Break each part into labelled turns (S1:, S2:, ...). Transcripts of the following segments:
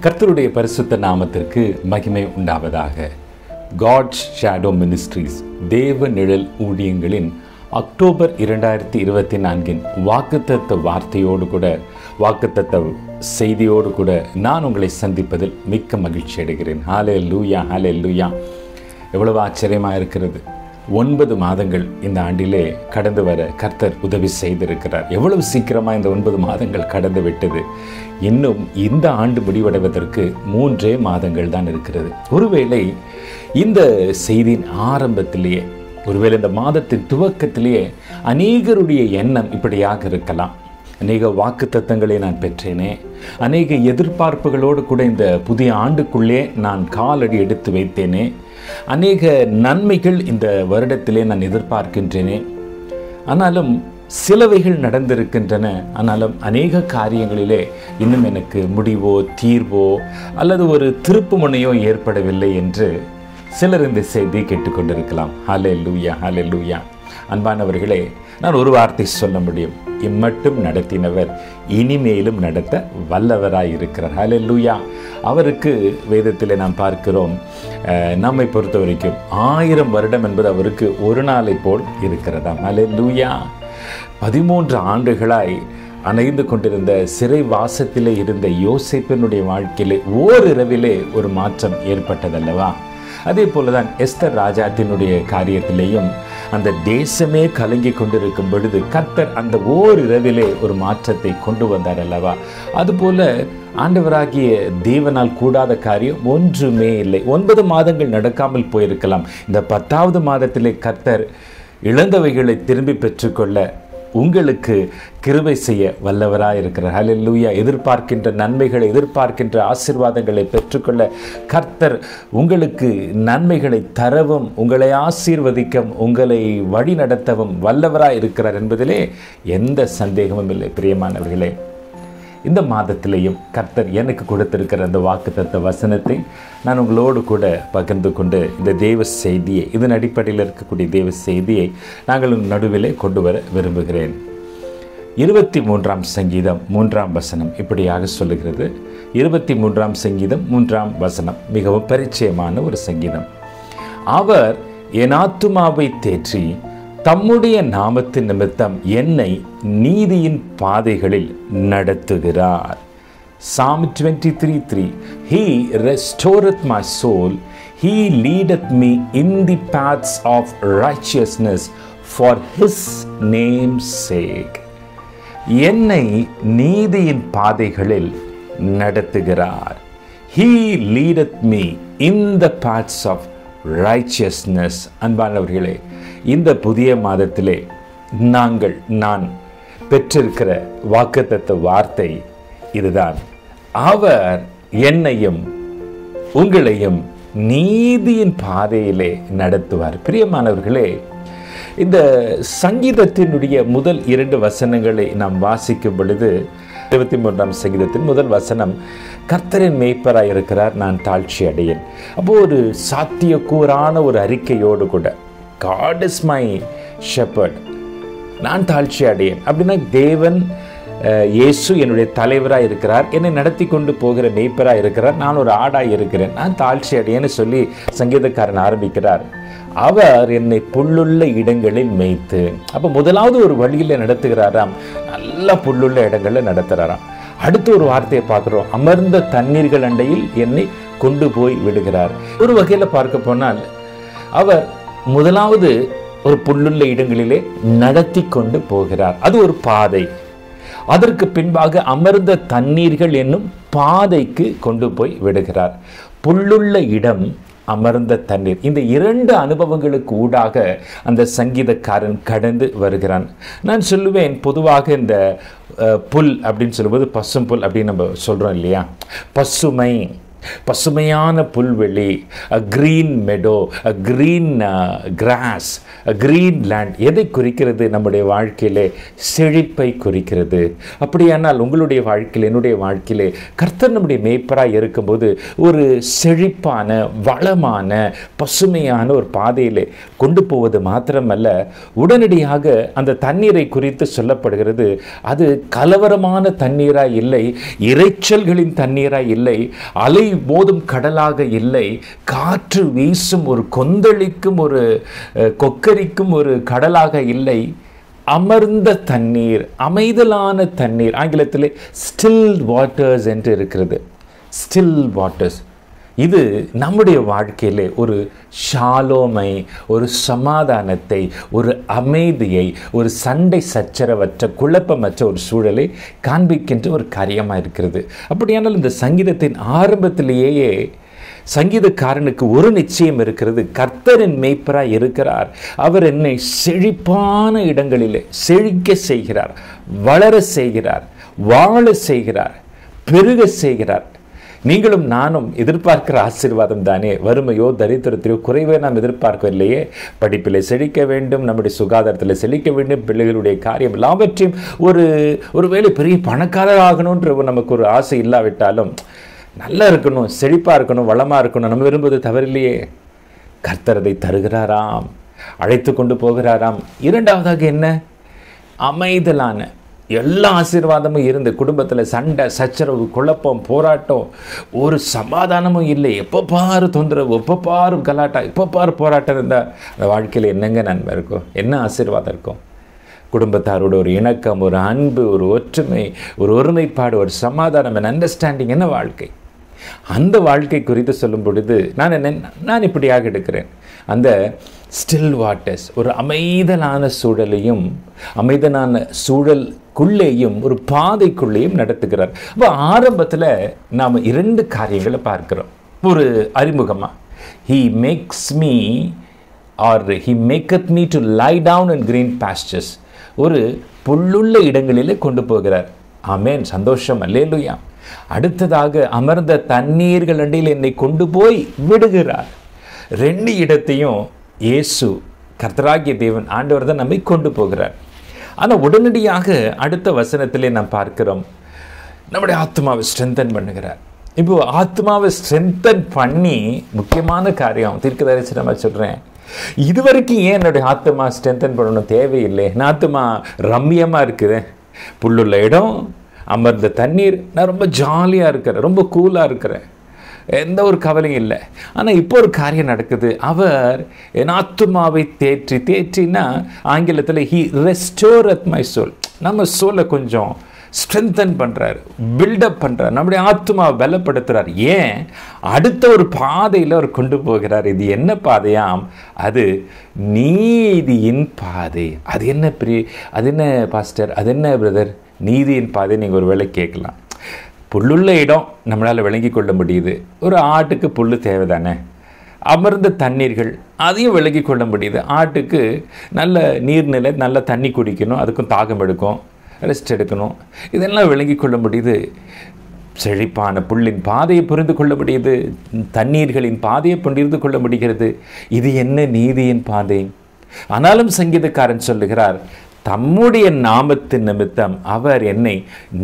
S1: கர்த்தருடைய பரிசுத்த நாமத்திற்கு மகிமை உண்டாவதாக. காட்ஸ் ஷேடோ மினிஸ்ட்ரீஸ் தேவ நிழல் ஊழியங்களின் அக்டோபர் 2024 வாக்குத்தத்த வார்த்தையோடு கூட, வாக்குத்தத்த செய்தியோடு கூட நான் உங்களை சந்திப்பதில் மிக்க மகிழ்ச்சி அடைகிறேன். ஹல்லேலூயா, ஹல்லேலூயா. எவ்வளவு ஆச்சரியமாக இருக்கிறது. 9 மாதங்கள் இந்த ஆண்டிலே கடந்து வர கர்த்தர் உதவி செய்திருக்கிறார். எவ்வளவு சீக்கிரமாக இந்த 9 மாதங்கள் கடந்து விட்டது. இன்னும் இந்த ஆண்டு முடிவடைவதற்கு 3 மாதங்கள் தான் இருக்கிறது. ஒருவேளை இந்த செய்தியின் ஆரம்பத்திலேயே, ஒருவேளை இந்த மாதத்தின் துவக்கத்திலேயே அநேகருடைய எண்ணம் இப்படியாக இருக்கலாம். அநேக வாக்குத்தத்தங்களை நான் பெற்றேனே, அநேக எதிர்பார்ப்புகளோடு கூட இந்த புதிய ஆண்டுக்குள்ளே நான் காலடி எடுத்து வைத்தேனே, அநேக நன்மைகள் இந்த வருடத்திலே நான் எதிர்பார்க்கின்றேனே, ஆனாலும் சிலவைகள் நடந்திருக்கின்றன, ஆனாலும் அநேக காரியங்களிலே இன்னும் எனக்கு முடிவோ தீர்வோ அல்லது ஒரு திருப்பு முனையோ ஏற்படவில்லை என்று சிலர் இந்த செய்தியை கேட்டுக்கொண்டிருக்கலாம். ஹல்லேலூயா, ஹல்லேலூயா. அன்பானவர்களே, நான் ஒரு வார்த்தை சொல்ல முடியும். இம்மட்டும் நடத்தினவர் இனிமேலும் நடத்த வல்லவராய் இருக்கிறார். ஹல்லேலூயா. அவருக்கு வேதத்தில் நாம் பார்க்கிறோம், நம்மை பொறுத்த வரைக்கும் 1000 வருடம் என்பது அவருக்கு ஒரு நாளை போல் இருக்கிறதாம். ஹல்லேலூயா. 13 ஆண்டுகளாய் அணைந்து கொண்டிருந்த சிறை வாசத்திலே இருந்த யோசேப்பினுடைய வாழ்க்கையிலே ஓரிரவிலே ஒரு மாற்றம் ஏற்பட்டதல்லவா? அதே போலதான் எஸ்தர் ராஜாத்தினுடைய காரியத்திலேயும் அந்த தேசமே கலங்கி கொண்டிருக்கும் பொழுது கர்த்தர் அந்த ஓரிரவிலே ஒரு மாற்றத்தை கொண்டு வந்தார் அல்லவா? அதுபோல ஆண்டவராகிய தேவனால் கூடாத காரியம் ஒன்றுமே இல்லை. 9 மாதங்கள் நடக்காமல் போயிருக்கலாம். இந்த 10வது மாதத்திலே கர்த்தர் இழந்தவைகளை திரும்பி பெற்றுக்கொள்ள உங்களுக்கு கிருபை செய்ய வல்லவராக இருக்கிறார். ஹல்லேலூயா. எதிர்பார்க்கின்ற நன்மைகளை, எதிர்பார்க்கின்ற ஆசீர்வாதங்களை பெற்றுக்கொள்ள கர்த்தர் உங்களுக்கு நன்மைகளை தரவும், உங்களை ஆசீர்வதிக்கவும், உங்களை வழி நடத்தவும் வல்லவராக இருக்கிறார் என்பதிலே எந்த சந்தேகமும் இல்லை. பிரியமானவர்களே, இந்த மாதத்திலேயும் கர்த்தர் எனக்கு கொடுத்திருக்கிற அந்த வாக்குத்தத்த வசனத்தை நான் உங்களோடு கூட பகிர்ந்து கொண்டு இந்த தேவ செய்தியை, இதன் அடிப்படையில் இருக்கக்கூடிய தேவ செய்தியை நாங்கள் நடுவிலே கொண்டு வர விரும்புகிறேன். 23ஆம் சங்கீதம் 3ஆம் வசனம் இப்படியாக சொல்லுகிறது. 23ஆம் சங்கீதம் 3ஆம் வசனம் மிகவும் பரிச்சயமான ஒரு சங்கீதம். அவர் என் ஆத்துமாவை தேற்றி தம்முடைய நாமத்தின் நிமித்தம் என்னை நீதியின் பாதைகளில் நடத்துகிறார். Psalm 23:3. He restoreth my soul, he leadeth me in the paths of righteousness for his name's sake. என்னை நீதியின் பாதைகளில் நடத்துகிறார். He leadeth me in the paths of righteousness. அன்பானவர்களே, இந்த புதிய மாதத்திலே நான் பெற்றிருக்கிற வாக்குத்தத்த வார்த்தை இதுதான். அவர் என்னையும் உங்களையும் நீதியின் பாதையிலே நடத்துவார். பிரியமானவர்களே, இந்த சங்கீதத்தினுடைய முதல் 2 வசனங்களை நாம் வாசிக்கும் பொழுது, 23ஆம் சங்கீதத்தின் முதல் வசனம், கர்த்தரின் மேய்ப்பராய் இருக்கிறார், நான் தாழ்ச்சி அடையேன். அப்போ ஒரு சாத்தியக்கூறான ஒரு அறிக்கையோடு கூட, God is my shepherd, நான் தாழ்ச்சி அடையேன். அப்படின்னா தேவன் இயேசு என்னுடைய தலைவராக இருக்கிறார், என்னை நடத்தி கொண்டு போகிற மேய்ப்பராக இருக்கிறார், நான் ஒரு ஆடாய் இருக்கிறேன், நான் தாழ்ச்சி அடையேன்னு சொல்லி சங்கீதக்காரன் ஆரம்பிக்கிறார். அவர் என்னை புல்லுள்ள இடங்களில் மேய்த்து. அப்போ முதலாவது ஒரு வழியில் நடத்துகிறாராம், நல்ல புல்லுள்ள இடங்களில் நடத்துகிறாராம். அடுத்து ஒரு வார்த்தையை பார்க்குறோம், அமர்ந்த தண்ணீர்கள் அண்டையில் என்னை கொண்டு போய் விடுகிறார். ஒரு வகையில் பார்க்க போனால் அவர் முதலாவது ஒரு புல்லுள்ள இடங்களிலே நடத்தி கொண்டு போகிறார். அது ஒரு பாதை. அதற்கு பின்பாக அமர்ந்த தண்ணீர்கள் என்னும் பாதைக்கு கொண்டு போய் விடுகிறார். புல்லுள்ள இடம், அமர்ந்த தண்ணீர், இந்த 2 அனுபவங்களுக்கு ஊடாக அந்த சங்கீதக்காரன் கடந்து வருகிறான். நான் சொல்லுவேன், பொதுவாக இந்த புல் அப்படின்னு சொல்லும்போது பசும் புல் அப்படின்னு நம்ம சொல்கிறோம் இல்லையா? பசுமை, பசுமையான புல்வெளி, green meadow, green cross, green land. எதை குறிக்கிறது? நம்முடைய வாழ்க்கையிலே செழிப்பை குறிக்கிறது. அப்படியானால் உங்களுடைய வாழ்க்கையில், என்னுடைய வாழ்க்கையிலே கர்த்தர் நம்முடைய மேய்ப்பராய் இருக்கும்போது ஒரு செழிப்பான, வளமான, பசுமையான ஒரு பாதையிலே கொண்டு போவது மாத்திரமல்ல, உடனடியாக அந்த தண்ணீரை குறித்து சொல்லப்படுகிறது. அது கலவரமான தண்ணீராய் இல்லை, இரைச்சல்களின் தண்ணீராய் இல்லை, அலை மோதும் கடலாக இல்லை, காற்று வீசும் ஒரு கொந்தளிக்கும் ஒரு கொக்கரிக்கும் ஒரு கடலாக இல்லை, அமர்ந்த தண்ணீர், அமைதலான தண்ணீர். ஆங்கிலத்திலே ஸ்டில் வாட்டர்ஸ் என்று இருக்கிறது. Still waters. இது நம்முடைய வாழ்க்கையிலே ஒரு ஷாலோமை, ஒரு சமாதானத்தை, ஒரு அமைதியை, ஒரு சண்டை சச்சரவற்ற, குழப்பமற்ற ஒரு சூழலை காண்பிக்கின்ற ஒரு காரியமாக இருக்கிறது. அப்படியானால் இந்த சங்கீதத்தின் ஆரம்பத்திலேயே சங்கீதக்காரனுக்கு ஒரு நிச்சயம் இருக்கிறது. கர்த்தரின் மேய்ப்பராய் இருக்கிறார். அவர் என்னை செழிப்பான இடங்களிலே செழிக்க செய்கிறார், வளர செய்கிறார், வாழ செய்கிறார், பெருக செய்கிறார். நீங்களும் நானும் எதிர்பார்க்கிற ஆசீர்வாதம் தானே. வறுமையோ தரித்திரத்தையோ குறைவே நாம் எதிர்பார்க்கவில்லையே. படிப்பில் செழிக்க வேண்டும், நம்முடைய சுகாதாரத்தில் செழிக்க வேண்டும், பிள்ளைகளுடைய காரியம் எல்லாவற்றையும் ஒரு வேளை பெரிய பணக்காரர் ஆகணுன்ற நமக்கு ஒரு ஆசை இல்லாவிட்டாலும் நல்லா இருக்கணும், செழிப்பாக இருக்கணும், வளமாக இருக்கணும் நம்ம விரும்புவது தவறில்லையே. கர்த்தர் அதை தருகிறாராம், அழைத்து கொண்டு போகிறாராம். இரண்டாவதாக என்ன? அமைதலான எல்லா ஆசீர்வாதமும் இருந்து குடும்பத்தில் சண்டை சச்சரவு, குழப்பம், போராட்டம், ஒரு சமாதானமும் இல்லை. எப்போ பாரு தொந்தரவு, எப்போ பாரு கலாட்டா, எப்போ பாரு போராட்டம் இருந்தால் அந்த வாழ்க்கையில் என்னங்க நன்மை இருக்கும்? என்ன ஆசீர்வாதம் இருக்கும்? குடும்பத்தாரோட ஒரு இணக்கம், ஒரு அன்பு, ஒரு ஒற்றுமை, ஒரு ஒருமைப்பாடு, ஒரு சமாதானம், அண்டர்ஸ்டாண்டிங், என்ன வாழ்க்கை? அந்த வாழ்க்கை குறித்து சொல்லும் பொழுது நான் இப்படியாக எடுக்கிறேன். அந்த ஸ்டில் வாட்டர்ஸ், ஒரு அமைதலான சூழலையும், அமைதலான சூழலுக்குள்ளேயும், ஒரு பாதைக்குள்ளேயும் நடத்துகிறார். அப்போ ஆரம்பத்தில் நாம் இரண்டு காரியங்களை பார்க்கிறோம். ஒரு அறிமுகமாக, he makes me or he maketh me to lie down in green pastures. ஒரு புல்லுள்ள இடங்களிலே கொண்டு போகிறார். ஆமென், சந்தோஷம், அல்லேலூயா. அடுத்ததாக, அமர்ந்த தண்ணீர்கள் அண்டையில் என்னை கொண்டு போய் விடுகிறார். ரெண்டு இடத்தையும் இயேசு, கர்த்தராகிய தேவன், ஆண்டவர் தான் நம்மை கொண்டு போகிறார். ஆனால் உடனடியாக அடுத்த வசனத்திலே நாம் பார்க்கிறோம், நம்முடைய ஆத்மாவை ஸ்ட்ரென்தன் பண்ணுகிறார். இப்போ ஆத்மாவை ஸ்ட்ரென்தன் பண்ணி, முக்கியமான காரியம், தீர்க்கதரிசனமாக சொல்கிறேன், இதுவரைக்கும் ஏன் என்னுடைய ஆத்மா ஸ்ட்ரென்தன் பண்ணணும்? தேவையில்லை. என் ஆத்மா ரம்மியமாக இருக்குது, புல்லுள்ள இடம், அமர்ந்த தண்ணீர், நான் ரொம்ப ஜாலியாக இருக்கிறேன், ரொம்ப கூலாக இருக்கிறேன், எந்த ஒரு கவலையும் இல்லை. ஆனால் இப்போ ஒரு காரியம் நடக்குது. அவர் என் ஆத்மாவை தேற்றினா ஆங்கிலத்தில் he restored my soul. நம்ம சோலை கொஞ்சம் ஸ்ட்ரென்தன் பண்ணுறாரு, பில்டப் பண்ணுறார், நம்முடைய ஆத்மாவை பலப்படுத்துகிறார். ஏன்? அடுத்த ஒரு பாதையில் அவர் கொண்டு போகிறார். இது என்ன பாதையாம்? அது நீதியின் பாதை. அது என்ன பாஸ்டர், அது என்ன பிரதர் நீதியின் பாதை? நீங்கள் ஒரு வேளை கேட்கலாம். புல்லுள்ள இடம் நம்மளால் விளங்கி கொள்ள முடியுது. ஒரு ஆட்டுக்கு புல் தேவைதானே. அமர்ந்த தண்ணீர்கள், அதையும் விளங்கி கொள்ள முடியுது. ஆட்டுக்கு நல்ல நீர்நிலை, நல்ல தண்ணி குடிக்கணும், அதுக்கும் தாகம் எடுக்கும், ரெஸ்ட் எடுக்கணும், இதெல்லாம் விளங்கி கொள்ள முடியுது. செழிப்பான புல்லின் பாதையை புரிந்து கொள்ள முடியுது, தண்ணீர்களின் பாதையை புரிந்து கொள்ள முடிகிறது. இது என்ன நீதியின் பாதை? ஆனாலும் சங்கீதக்காரன் சொல்லுகிறார், தம்முடைய நாமத்தின் நிமித்தம் அவர் என்னை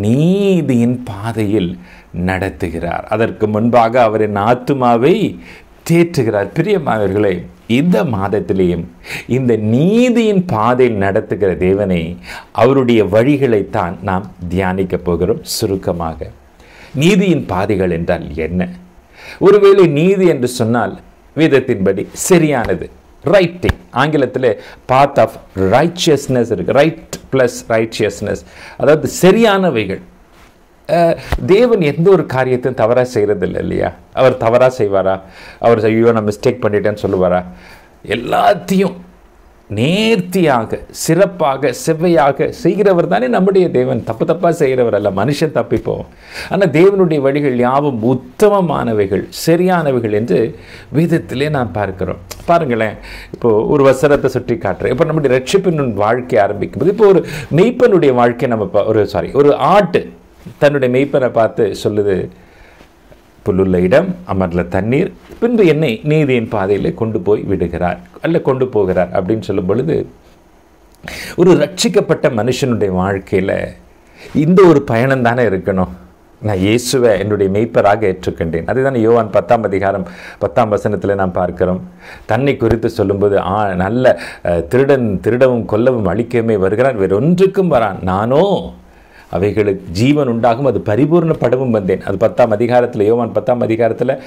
S1: நீதியின் பாதையில் நடத்துகிறார். அதற்கு முன்பாக அவர் என் ஆத்துமாவை தேற்றுகிறார். பிரியமானவர்களே, இந்த மாதத்திலேயும் இந்த நீதியின் பாதையில் நடத்துகிற தேவனை, அவருடைய வழிகளைத்தான் நாம் தியானிக்க போகிறோம். சுருக்கமாக, நீதியின் பாதைகள் என்றால் என்ன? ஒருவேளை நீதி என்று சொன்னால் வேதத்தின்படி சரியானது, ரைட்டிங். ஆங்கிலத்தில் பாத் ஆஃப் ரைச்சியஸ்னஸ் இருக்கு, ரைட் ப்ளஸ் ரைச்சியஸ்னஸ், அதாவது சரியானவைகள். தேவன் எந்த ஒரு காரியத்தையும் தவறாக செய்கிறது இல்லை இல்லையா? அவர் தவறாக செய்வாரா? அவர் ஐயோ நான் மிஸ்டேக் பண்ணிட்டேன்னு சொல்லுவாரா? எல்லாத்தையும் நேர்த்தியாக, சிறப்பாக, செவ்வையாக செய்கிறவர் தானே நம்முடைய தேவன். தப்பாக செய்கிறவர் அல்ல, மனுஷன் தப்பிப்போம். ஆனால் தேவனுடைய வழிகள் யாவும் உத்தமமானவைகள், சரியானவைகள் என்று வேதத்திலே நாம் பார்க்கிறோம். பாருங்களேன், இப்போது ஒரு வசனத்தை சுற்றி காட்டுறேன். இப்போ நம்முடைய ரட்சிப்பின் வாழ்க்கை ஆரம்பிக்கும் போது, இப்போ ஒரு மெய்ப்பனுடைய வாழ்க்கை நம்ம ஒரு ஆட்டு தன்னுடைய மெய்ப்பனை பார்த்து சொல்லுது, புல்லுள்ள இடம், அமர்ல தண்ணீர், பின்பு என்னை நீதியின் பாதையிலே கொண்டு போய் விடுகிறார் அல்ல கொண்டு போகிறார் அப்படின்னு சொல்லும் பொழுது, ஒரு ரட்சிக்கப்பட்ட மனுஷனுடைய வாழ்க்கையில் இந்த ஒரு பயணம் தானே இருக்கணும். நான் இயேசுவை என்னுடைய மெய்ப்பராக ஏற்றுக்கொண்டேன். அதுதான் யோவான் 10ஆம் அதிகாரம் 10ஆம் வசனத்தில் நாம் பார்க்கிறோம். தன்னை குறித்து சொல்லும்போது, நல்ல திருடவும் கொல்லவும் அழிக்கவுமே வருகிறான், வேறொன்றுக்கும் வரான், நானோ அவைகளுக்கு ஜீவன் உண்டாகும், அது பரிபூர்ணப்படவும் வந்தேன். அது 10ஆம் அதிகாரத்தில், யோவான் 10ஆம் அதிகாரத்தில்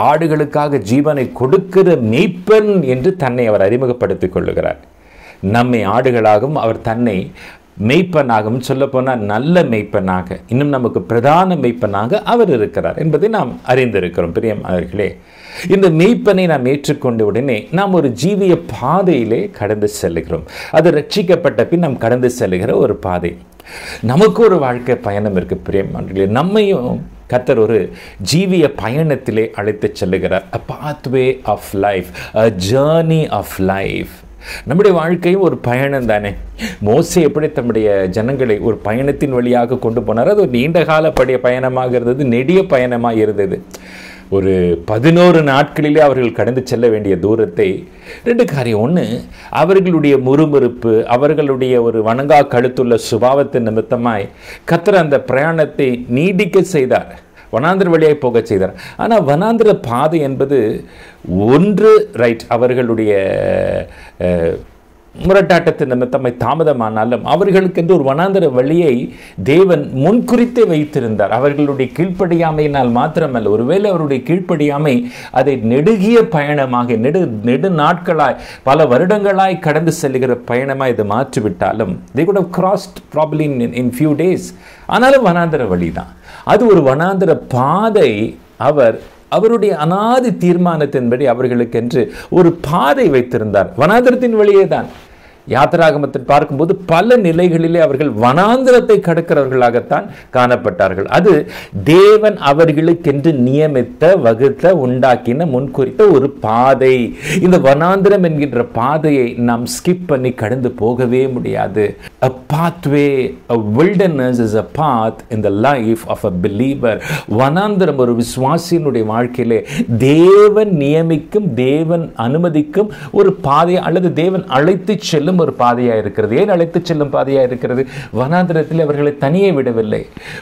S1: ஆடுகளுக்காக ஜீவனை கொடுக்கிற மெய்ப்பன் என்று தன்னை அவர் அறிமுகப்படுத்திக் கொள்ளுகிறார். நம்மை ஆடுகளாகவும் அவர் தன்னை மெய்ப்பனாகவும், சொல்லப்போனால் நல்ல மெய்ப்பனாக, இன்னும் நமக்கு பிரதான மெய்ப்பனாக அவர் இருக்கிறார் என்பதை நாம் அறிந்திருக்கிறோம். பிரியமானவர்களே, இந்த மெய்ப்பனை நாம் ஏற்றுக்கொண்ட உடனே நாம் ஒரு ஜீவிய பாதையிலே கடந்து செல்லுகிறோம். அது ரட்சிக்கப்பட்ட பின் நாம் கடந்து செல்லுகிற ஒரு பாதை. நமக்கு ஒரு வாழ்க்கை பயணம் இருக்கு பிரியமானவர்களே. நம்மையும் கர்த்தர் ஒரு ஜீவிய பயணத்திலே அழைத்து செல்லுகிறார். a pathway of life, a journey of life. நம்முடைய வாழ்க்கையும் ஒரு பயணம் தானே. மோசே எப்படி தம்முடைய ஜனங்களை ஒரு பயணத்தின் வழியாக கொண்டு போனார். அது ஒரு நீண்ட கால பயணமாக இருந்தது, நெடிய பயணமாக இருந்தது. ஒரு 11 நாட்களிலே அவர்கள் கடந்து செல்ல வேண்டிய தூரத்தை 2 காரியம். ஒன்று, அவர்களுடைய முறுமுறுப்பு, அவர்களுடைய ஒரு வணங்கா கழுத்துள்ள சுபாவத்தின் நிமித்தமாய் கர்த்தர் அந்த பிரயாணத்தை நீடிக்க செய்தார், வனாந்திர வழியாக போக செய்தார். ஆனால் வனாந்திர பாதை என்பது ஒன்று ரைட், அவர்களுடைய முரட்டாட்டத்தின் நிமித்தமாய் தாமதமானாலும் அவர்களுக்கென்று ஒரு வனாந்திர வழியை தேவன் முன்குறித்தே வைத்திருந்தார். அவர்களுடைய கீழ்ப்படியாமையினால் மாத்திரமல்ல, ஒருவேளை அவருடைய கீழ்ப்படியாமை அதை நெடுகிய பயணமாக, நெடு நாட்களாய், பல வருடங்களாய் கடந்து செல்லுகிற பயணமாக இது மாற்றிவிட்டாலும், they could have crossed probably in few days. ஆனாலும் வனாந்திர வழி தான் அது. ஒரு வனாந்திர பாதை அவருடைய அநாதி தீர்மானத்தின்படி அவர்களுக்கென்று ஒரு பாதை வைத்திருந்தார். வனாந்திரத்தின் வழியே தான். யாத்திராகமத்தில் பார்க்கும்போது பல நிலைகளிலே அவர்கள் வனாந்திரத்தை கடக்கிறவர்களாகத்தான் காணப்பட்டார்கள். அது தேவன் அவர்களுக்கென்று நியமித்த, வகுத்த, உண்டாக்கின, முன்குறித்த ஒரு பாதை. இந்த வனாந்திரம் என்கின்ற பாதையை நாம் ஸ்கிப் பண்ணி கடந்து போகவே முடியாது. A pathway, a wilderness is a path in the life of a believer. வனாந்திரம் ஒரு விசுவாசியினுடைய வாழ்க்கையிலே தேவன் நியமிக்கும், தேவன் அனுமதிக்கும் ஒரு பாதை, அல்லது தேவன் அழைத்து செல்லும் ஒரு பாதையா இருக்கிறது. ஏன் அழைத்து செல்லும் பாதையா இருக்கிறது? வனாந்திரத்தில் அவர்களை தனியே விடவில்லை.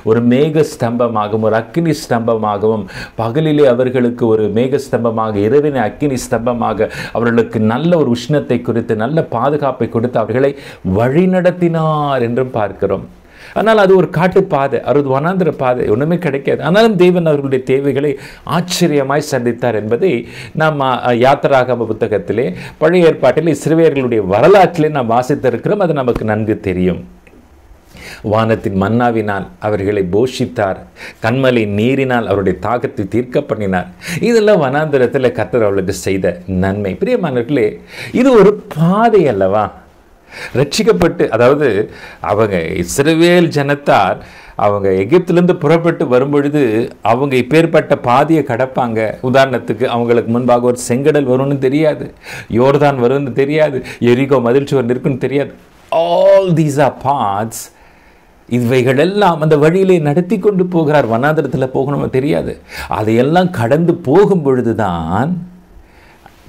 S1: ஒரு மேக ஸ்தம்பமாகவும், ஒரு அக்கினி ஸ்தம்பமாகவும், பகலிலே அவர்களுக்கு ஒரு மேக ஸ்தம்பமாக, இரவினை அக்கினி ஸ்தம்பமாக அவர்களுக்கு நல்ல ஒரு உஷ்ணத்தை குறித்து, நல்ல பாதுகாப்பை கொடுத்து அவர்களை வழிநடத்தினார் என்றும் பார்க்கிறோம். ஆனால் அது ஒரு காட்டு பாதை, அது வனாந்திர பாதை, ஒன்றுமே கிடைக்காது. ஆனாலும் தேவன் அவர்களுடைய தேவைகளை ஆச்சரியமாய் சந்தித்தார் என்பதை நாம் யாத்திராகம புத்தகத்திலே, பழைய ஏற்பாட்டில் இஸ்ரவேலர்களுடைய வரலாற்றிலே நாம் வாசித்திருக்கிறோம். அது நமக்கு நன்கு தெரியும். வானத்தின் மன்னாவினால் அவர்களை போஷித்தார், கண்மலை நீரினால் அவருடைய தாகத்தை தீர்க்க பண்ணினார். இதெல்லாம் வனாந்திரத்தில் கர்த்தர் அவர்களுக்கு செய்த நன்மை. பிரியமானவர்களே, இது ஒரு பாதை அல்லவா? ரட்சிக்கப்பட்டு, அதாவது அவங்க இஸ்ரவேல் ஜனத்தார் அவங்க எகிப்திலிருந்து புறப்பட்டு வரும்பொழுது அவங்க இப்பேற்பட்ட பாதையை கடப்பாங்க. உதாரணத்துக்கு, அவங்களுக்கு முன்பாக ஒரு செங்கடல் வரும்னு தெரியாது, யோர்தான் வரும்னு தெரியாது, எரிகோ மதில் சுவர் நிற்கும்னு தெரியாது. All these are paths. இவைகளெல்லாம் அந்த வழியிலே நடத்தி கொண்டு போகிறார். வனாந்திரத்தில் போகணும்னு தெரியாது. அதையெல்லாம் கடந்து போகும் பொழுதுதான்,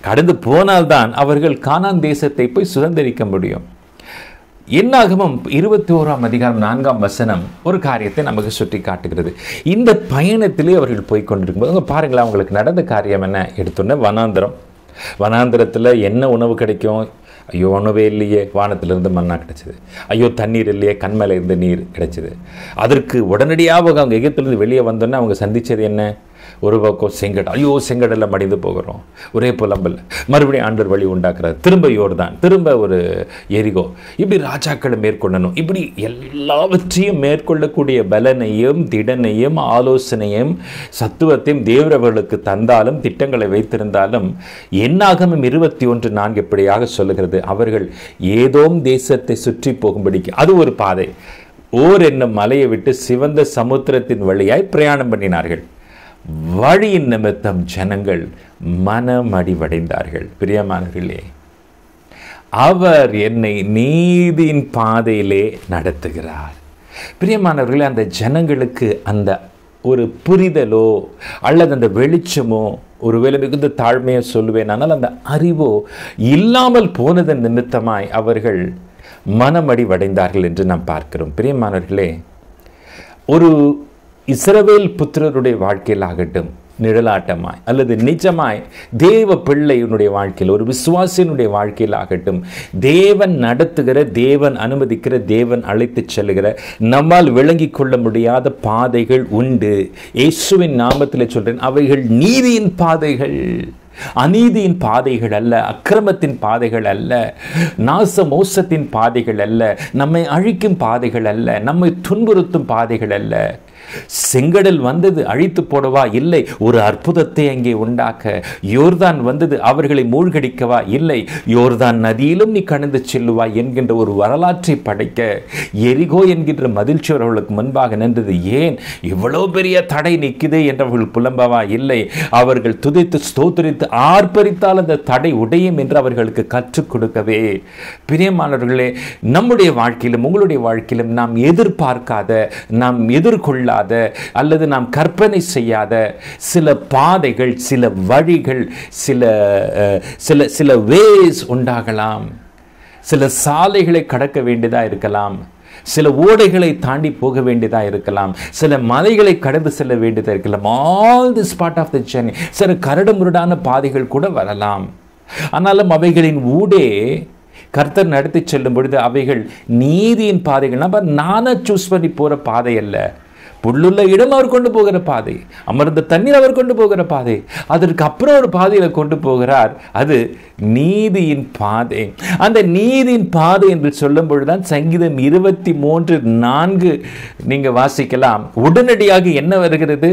S1: கடந்து போனால்தான் அவர்கள் கானான் தேசத்தை போய் சுதந்திரிக்க முடியும். என்னாகமம் 21ஆம் அதிகாரம் 4ஆம் வசனம் ஒரு காரியத்தை நமக்கு சுட்டி காட்டுகிறது. இந்த பயணத்திலே அவர்கள் போய் கொண்டிருக்கும்போது அவங்க பாருங்களேன், அவங்களுக்கு நடந்த காரியம் என்ன? எடுத்தோன்னே வனாந்திரத்தில் என்ன உணவு கிடைக்கும்? ஐயோ, உணவே இல்லையே, வானத்திலிருந்து மன்னா கிடைச்சிது. ஐயோ, தண்ணீர் இல்லையே, கண்மலை இருந்து நீர் கிடைச்சிது. அதற்கு உடனடியாக அவங்க எகிப்திலிருந்து வெளியே வந்தோன்னே அவங்க சந்தித்தது என்ன? ஒரு பக்கம் செங்கடல். ஐயோ, செங்கடலில் மடிந்து போகிறோம், ஒரே புலம்பல். மறுபடியும் ஆண்டவர் வழி உண்டாக்குறார். திரும்ப யோர்தான், திரும்ப ஒரு எரிகோ. இப்படி ராஜாக்களை மேற்கொள்ளணும். இப்படி எல்லாவற்றையும் மேற்கொள்ளக்கூடிய பலனையும், திடனையும், ஆலோசனையும், சத்துவத்தையும் தேவரவர்களுக்கு தந்தாலும், திட்டங்களை வைத்திருந்தாலும், என்னாகமம் 21:4 இப்படியாக சொல்லுகிறது, அவர்கள் ஏதோம் தேசத்தை சுற்றி போகும்படிக்கு, அது ஒரு பாதை, ஓர் என்னும் மலையை விட்டு சிவந்த சமுத்திரத்தின் வழியாய் பிரயாணம் பண்ணினார்கள். வழியின் நிமித்தம் ஜனங்கள் மனமடிவடைந்தார்கள். பிரியமானவர்களே, அவர் என்னை நீதியின் பாதையிலே நடத்துகிறார். பிரியமானவர்களே, அந்த ஜனங்களுக்கு அந்த ஒரு புரிதலோ அல்லது அந்த வெளிச்சமோ, ஒருவேளை மிகுந்த தாழ்மையை சொல்லுவேன், ஆனால் அந்த அறிவோ இல்லாமல் போனதன் நிமித்தமாய் அவர்கள் மனமடிவடைந்தார்கள் என்று நாம் பார்க்கிறோம். பிரியமானவர்களே, ஒரு இஸ்ரவேல் புத்திரருடைய வாழ்க்கையில் ஆகட்டும், நிழலாட்டமாய் அல்லது நிஜமாய் தேவ பிள்ளையினுடைய வாழ்க்கையில், ஒரு விசுவாசியினுடைய வாழ்க்கையில் ஆகட்டும், தேவன் நடத்துகிற, தேவன் அனுமதிக்கிற, தேவன் அழைத்து செல்லுகிற, நம்மால் விளங்கி கொள்ள முடியாத பாதைகள் உண்டு. இயேசுவின் நாமத்தில் சொல்றேன், அவைகள் நீதியின் பாதைகள், அநீதியின் பாதைகள் அல்ல, அக்கிரமத்தின் பாதைகள் அல்ல, நாச மோசத்தின் பாதைகள் அல்ல, நம்மை அழிக்கும் பாதைகள் அல்ல, நம்மை துன்புறுத்தும் பாதைகள் அல்ல. செங்கடல் வந்தது அழித்து போடவா? இல்லை. ஒரு அற்புதத்தை அங்கே உண்டாக்க. யோர்தான் வந்தது அவர்களை மூழ்கடிக்கவா? இல்லை. யோர்தான் நதியிலும் நீ கடந்து செல்லுவாய் என்கின்ற ஒரு வரலாற்றை படைக்க எரிகோ என்கின்ற மதில்ச்சுவர் அவர்களுக்கு முன்பாக நின்றது. ஏன் இவ்வளவு பெரிய தடை நிற்குது என்றவர்கள் புலம்பவா? இல்லை. அவர்கள் துதித்து ஸ்தோத்திரித்து ஆர்ப்பரித்தால் அந்த தடை உடையும் என்று அவர்களுக்கு கற்றுக் கொடுக்கவே. பிரியமானவர்களே, நம்முடைய வாழ்க்கையிலும் உங்களுடைய வாழ்க்கையிலும் நாம் எதிர்பார்க்காத, நாம் எதிர்கொள்ளாத அல்லது நாம் கற்பனை செய்யாத சில பாதைகள், சில வழிகள், சில வேஸ் உண்டாகலாம். சில சாலைகளை கடக்க வேண்டியதா இருக்கலாம், சில ஓடைகளை தாண்டி போக வேண்டியதா இருக்கலாம், சில மலைகளை கடந்து செல்ல வேண்டியதா இருக்கலாம். All this part of the journey. சில கரடுமுரடான பாதைகள் கூட வரலாம். ஆனாலும் அவைகளின் ஊடே கர்த்தர் நடத்தி செல்லும் பொழுது அவைகள் நீதியின் பாதைகள். நம்ம நானா சூஸ் பண்ணி போற பாதை அல்ல. புல்லுள்ள இடம் அவர் கொண்டு போகிற பாதை, அமர்ந்த தண்ணீர் அவர் கொண்டு போகிற பாதை, அதற்கு அப்புறம் ஒரு பாதையில கொண்டு போகிறார். அது நீதியின் பாதை. அந்த நீதியின் பாதை என்று சொல்லும் பொழுதுதான் சங்கீதம் 23:4 நீங்க வாசிக்கலாம். உடனடியாக என்ன வருகிறது?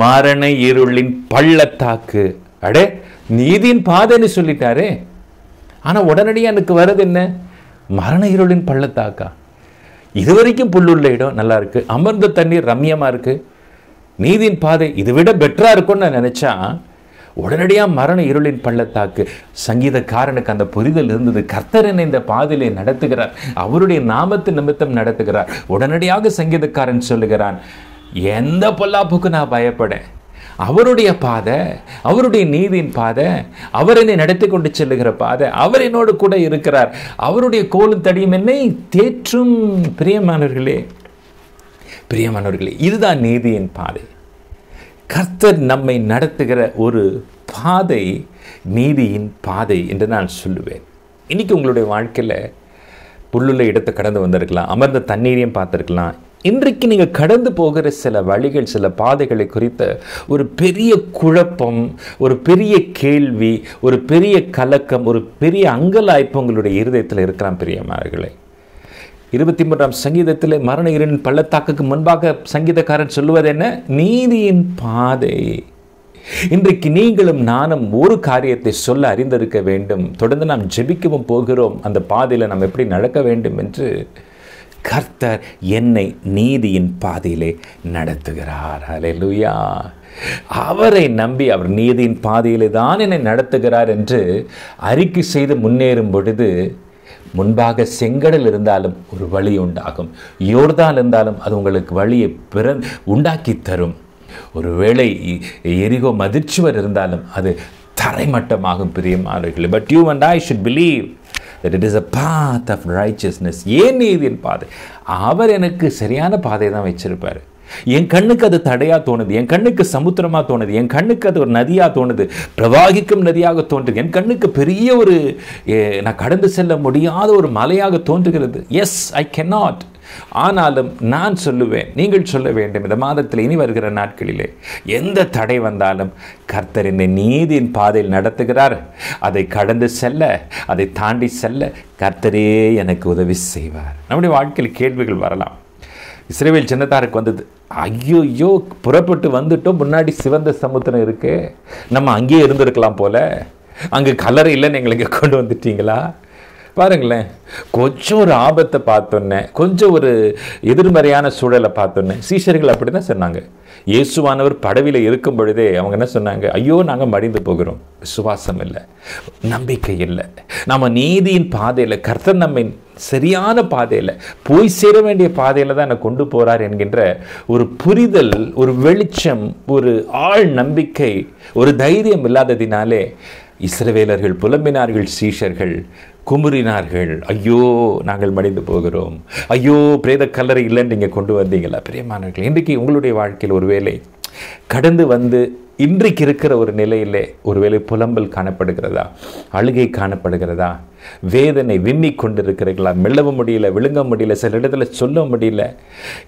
S1: மரண இருளின் பள்ளத்தாக்கு. அடே, நீதியின் பாதைன்னு சொல்லிட்டாரே, ஆனா உடனடியாக எனக்கு வருது என்ன? மரண இருளின் பள்ளத்தாக்கா? இதுவரைக்கும் புல்லுள்ள இடம் நல்லா இருக்கு, அமர்ந்த தண்ணீர் ரம்யமா இருக்கு, நீதியின் பாதை இதை விட பெட்டரா இருக்கும்னு நான் நினைச்சா உடனடியாக மரண இருளின் பள்ளத்தாக்கு. சங்கீதக்காரனுக்கு அந்த புரிதல் இருந்தது. கர்த்தர் என்னை இந்த பாதையிலே நடத்துகிறார், அவருடைய நாமத்து நிமித்தம் நடத்துகிறார். உடனடியாக சங்கீதக்காரன் சொல்லுகிறான், எந்த பொல்லாப்புக்கு நான் பயப்படேன், அவருடைய பாதை, அவருடைய நீதியின் பாதை, அவர் என்னை நடத்தி கொண்டு செல்லுகிற பாதை, அவர் என்னோடு கூட இருக்கிறார், அவருடைய கோலும் தடியும் என்னை தேற்றும். பிரியமானவர்களே, இதுதான் நீதியின் பாதை. கர்த்தர் நம்மை நடத்துகிற ஒரு பாதை நீதியின் பாதை என்று நான் சொல்லுவேன். இன்னைக்கு உங்களுடைய வாழ்க்கையில் புல்லுள்ள இடத்தை கடந்து வந்திருக்கலாம், அமர்ந்த தண்ணீரையும் பார்த்துருக்கலாம். இன்றைக்கு நீங்கள் கடந்து போகிற சில வழிகள், சில பாதைகளை குறித்த ஒரு பெரிய குழப்பம், ஒரு பெரிய கேள்வி, ஒரு பெரிய கலக்கம், ஒரு பெரிய அங்கலாய்ப்பு உங்களுடைய இருதயத்தில் இருக்கலாம். பிரியமானவர்களே, 23ஆம் சங்கீதத்தில் மரண இருளின் பள்ளத்தாக்குக்கு முன்பாக சங்கீதக்காரன் சொல்லுவது என்ன? நீதியின் பாதை. இன்றைக்கு நீங்களும் நானும் ஒரு காரியத்தை சொல்ல அறிந்திருக்க வேண்டும். தொடர்ந்து நாம் ஜெபிக்கவும் போகிறோம். அந்த பாதையில் நாம் எப்படி நடக்க வேண்டும் என்று. கர்த்தர் என்னை நீதியின் பாதையிலே நடத்துகிறார். ஹல்லேலூயா. அவரை நம்பி அவர் நீதியின் பாதையிலே தான் என்னை நடத்துகிறார் என்று அறிக்கை செய்து முன்னேறும் பொழுது முன்பாக செங்கடல் இருந்தாலும் ஒரு வழி உண்டாகும், யோர்தான் இருந்தாலும் அது உங்களுக்கு வழியை உண்டாக்கி தரும். ஒருவேளை எரிகோ மதிர்ச்சுவர் இருந்தாலும் அது தரைமட்டமாகும். பிரியமானவர்களே, but you and I should believe that it is a path of righteousness. ஏன் நீதியின் பாதை? அவர் எனக்கு சரியான பாதை தான் வச்சிருப்பார். என் கண்ணுக்கு அது தடையா தோணுது, என் கண்ணுக்கு சமுத்திரமா தோணுது, என் கண்ணுக்கு அது ஒரு நதியா தோணுது, பிரவாகிக்கும் நதியாக தோன்றுது, என் கண்ணுக்கு பெரிய ஒரு நான் கடந்து செல்ல முடியாத ஒரு மலையாக தோன்றுகிறது. எஸ், ஐ cannot. ஆனாலும் நான் சொல்லுவேன், நீங்கள் சொல்ல வேண்டும், இந்த மாதத்தில் இனி வருகிற நாட்களிலே எந்த தடை வந்தாலும் கர்த்தர் என்னை நீதியின் பாதையில் நடத்துகிறார். அதை கடந்து செல்ல, அதை தாண்டி செல்ல கர்த்தரே எனக்கு உதவி செய்வார். நம்முடைய வாழ்க்கையில் கேள்விகள் வரலாம். இஸ்ரவேல் ஜனத்தாருக்கு வந்தது, ஐயோ புறப்பட்டு வந்துட்டோம், முன்னாடி சிவந்த சமுத்திரம் இருக்கு, நம்ம அங்கேயே இருந்திருக்கலாம் போல, அங்கே கலர் இல்லைன்னு எங்களை இங்கே கொண்டு வந்துட்டீங்களா? பாருங்களேன், கொஞ்சம் ஒரு ஆபத்தை பார்த்தோன்னே, கொஞ்சம் ஒரு எதிர்மறையான சூழலை பார்த்தோன்னே சீஷர்கள் அப்படி தான் சொன்னாங்க. இயேசுவானவர் படவில இருக்கும் பொழுதே அவங்க என்ன சொன்னாங்க? ஐயோ, நாங்கள் மடிந்து போகிறோம். விசுவாசம் இல்லை, நம்பிக்கை இல்லை, நம்ம நீதியின் பாதையில், கர்த்தர் நம்மை சரியான பாதையில், போய் சேர வேண்டிய பாதையில் தான் என்னை கொண்டு போகிறார் என்கின்ற ஒரு புரிதல், ஒரு வெளிச்சம், ஒரு ஆழ் நம்பிக்கை, ஒரு தைரியம் இல்லாததினாலே இஸ்ரவேலர்கள் புலம்பினார்கள், சீஷர்கள் குமுறினார்கள். ஐயோ, நாங்கள் மடிந்து போகிறோம், ஐயோ பிரேத கல்லறை இல்லைன்னு நீங்கள் கொண்டு வந்தீங்களா? பிரியமானவர்கள், இன்றைக்கு உங்களுடைய வாழ்க்கையில் ஒருவேளை கடந்து வந்து இன்றைக்கு இருக்கிற ஒரு நிலையிலே ஒருவேளை புலம்பல் காணப்படுகிறதா, அழுகை காணப்படுகிறதா, வேதனை விம்மி கொண்டிருக்கிறீர்களா? மெல்லவும் முடியல, விழுங்க முடியல, சில இடத்துல சொல்ல முடியல.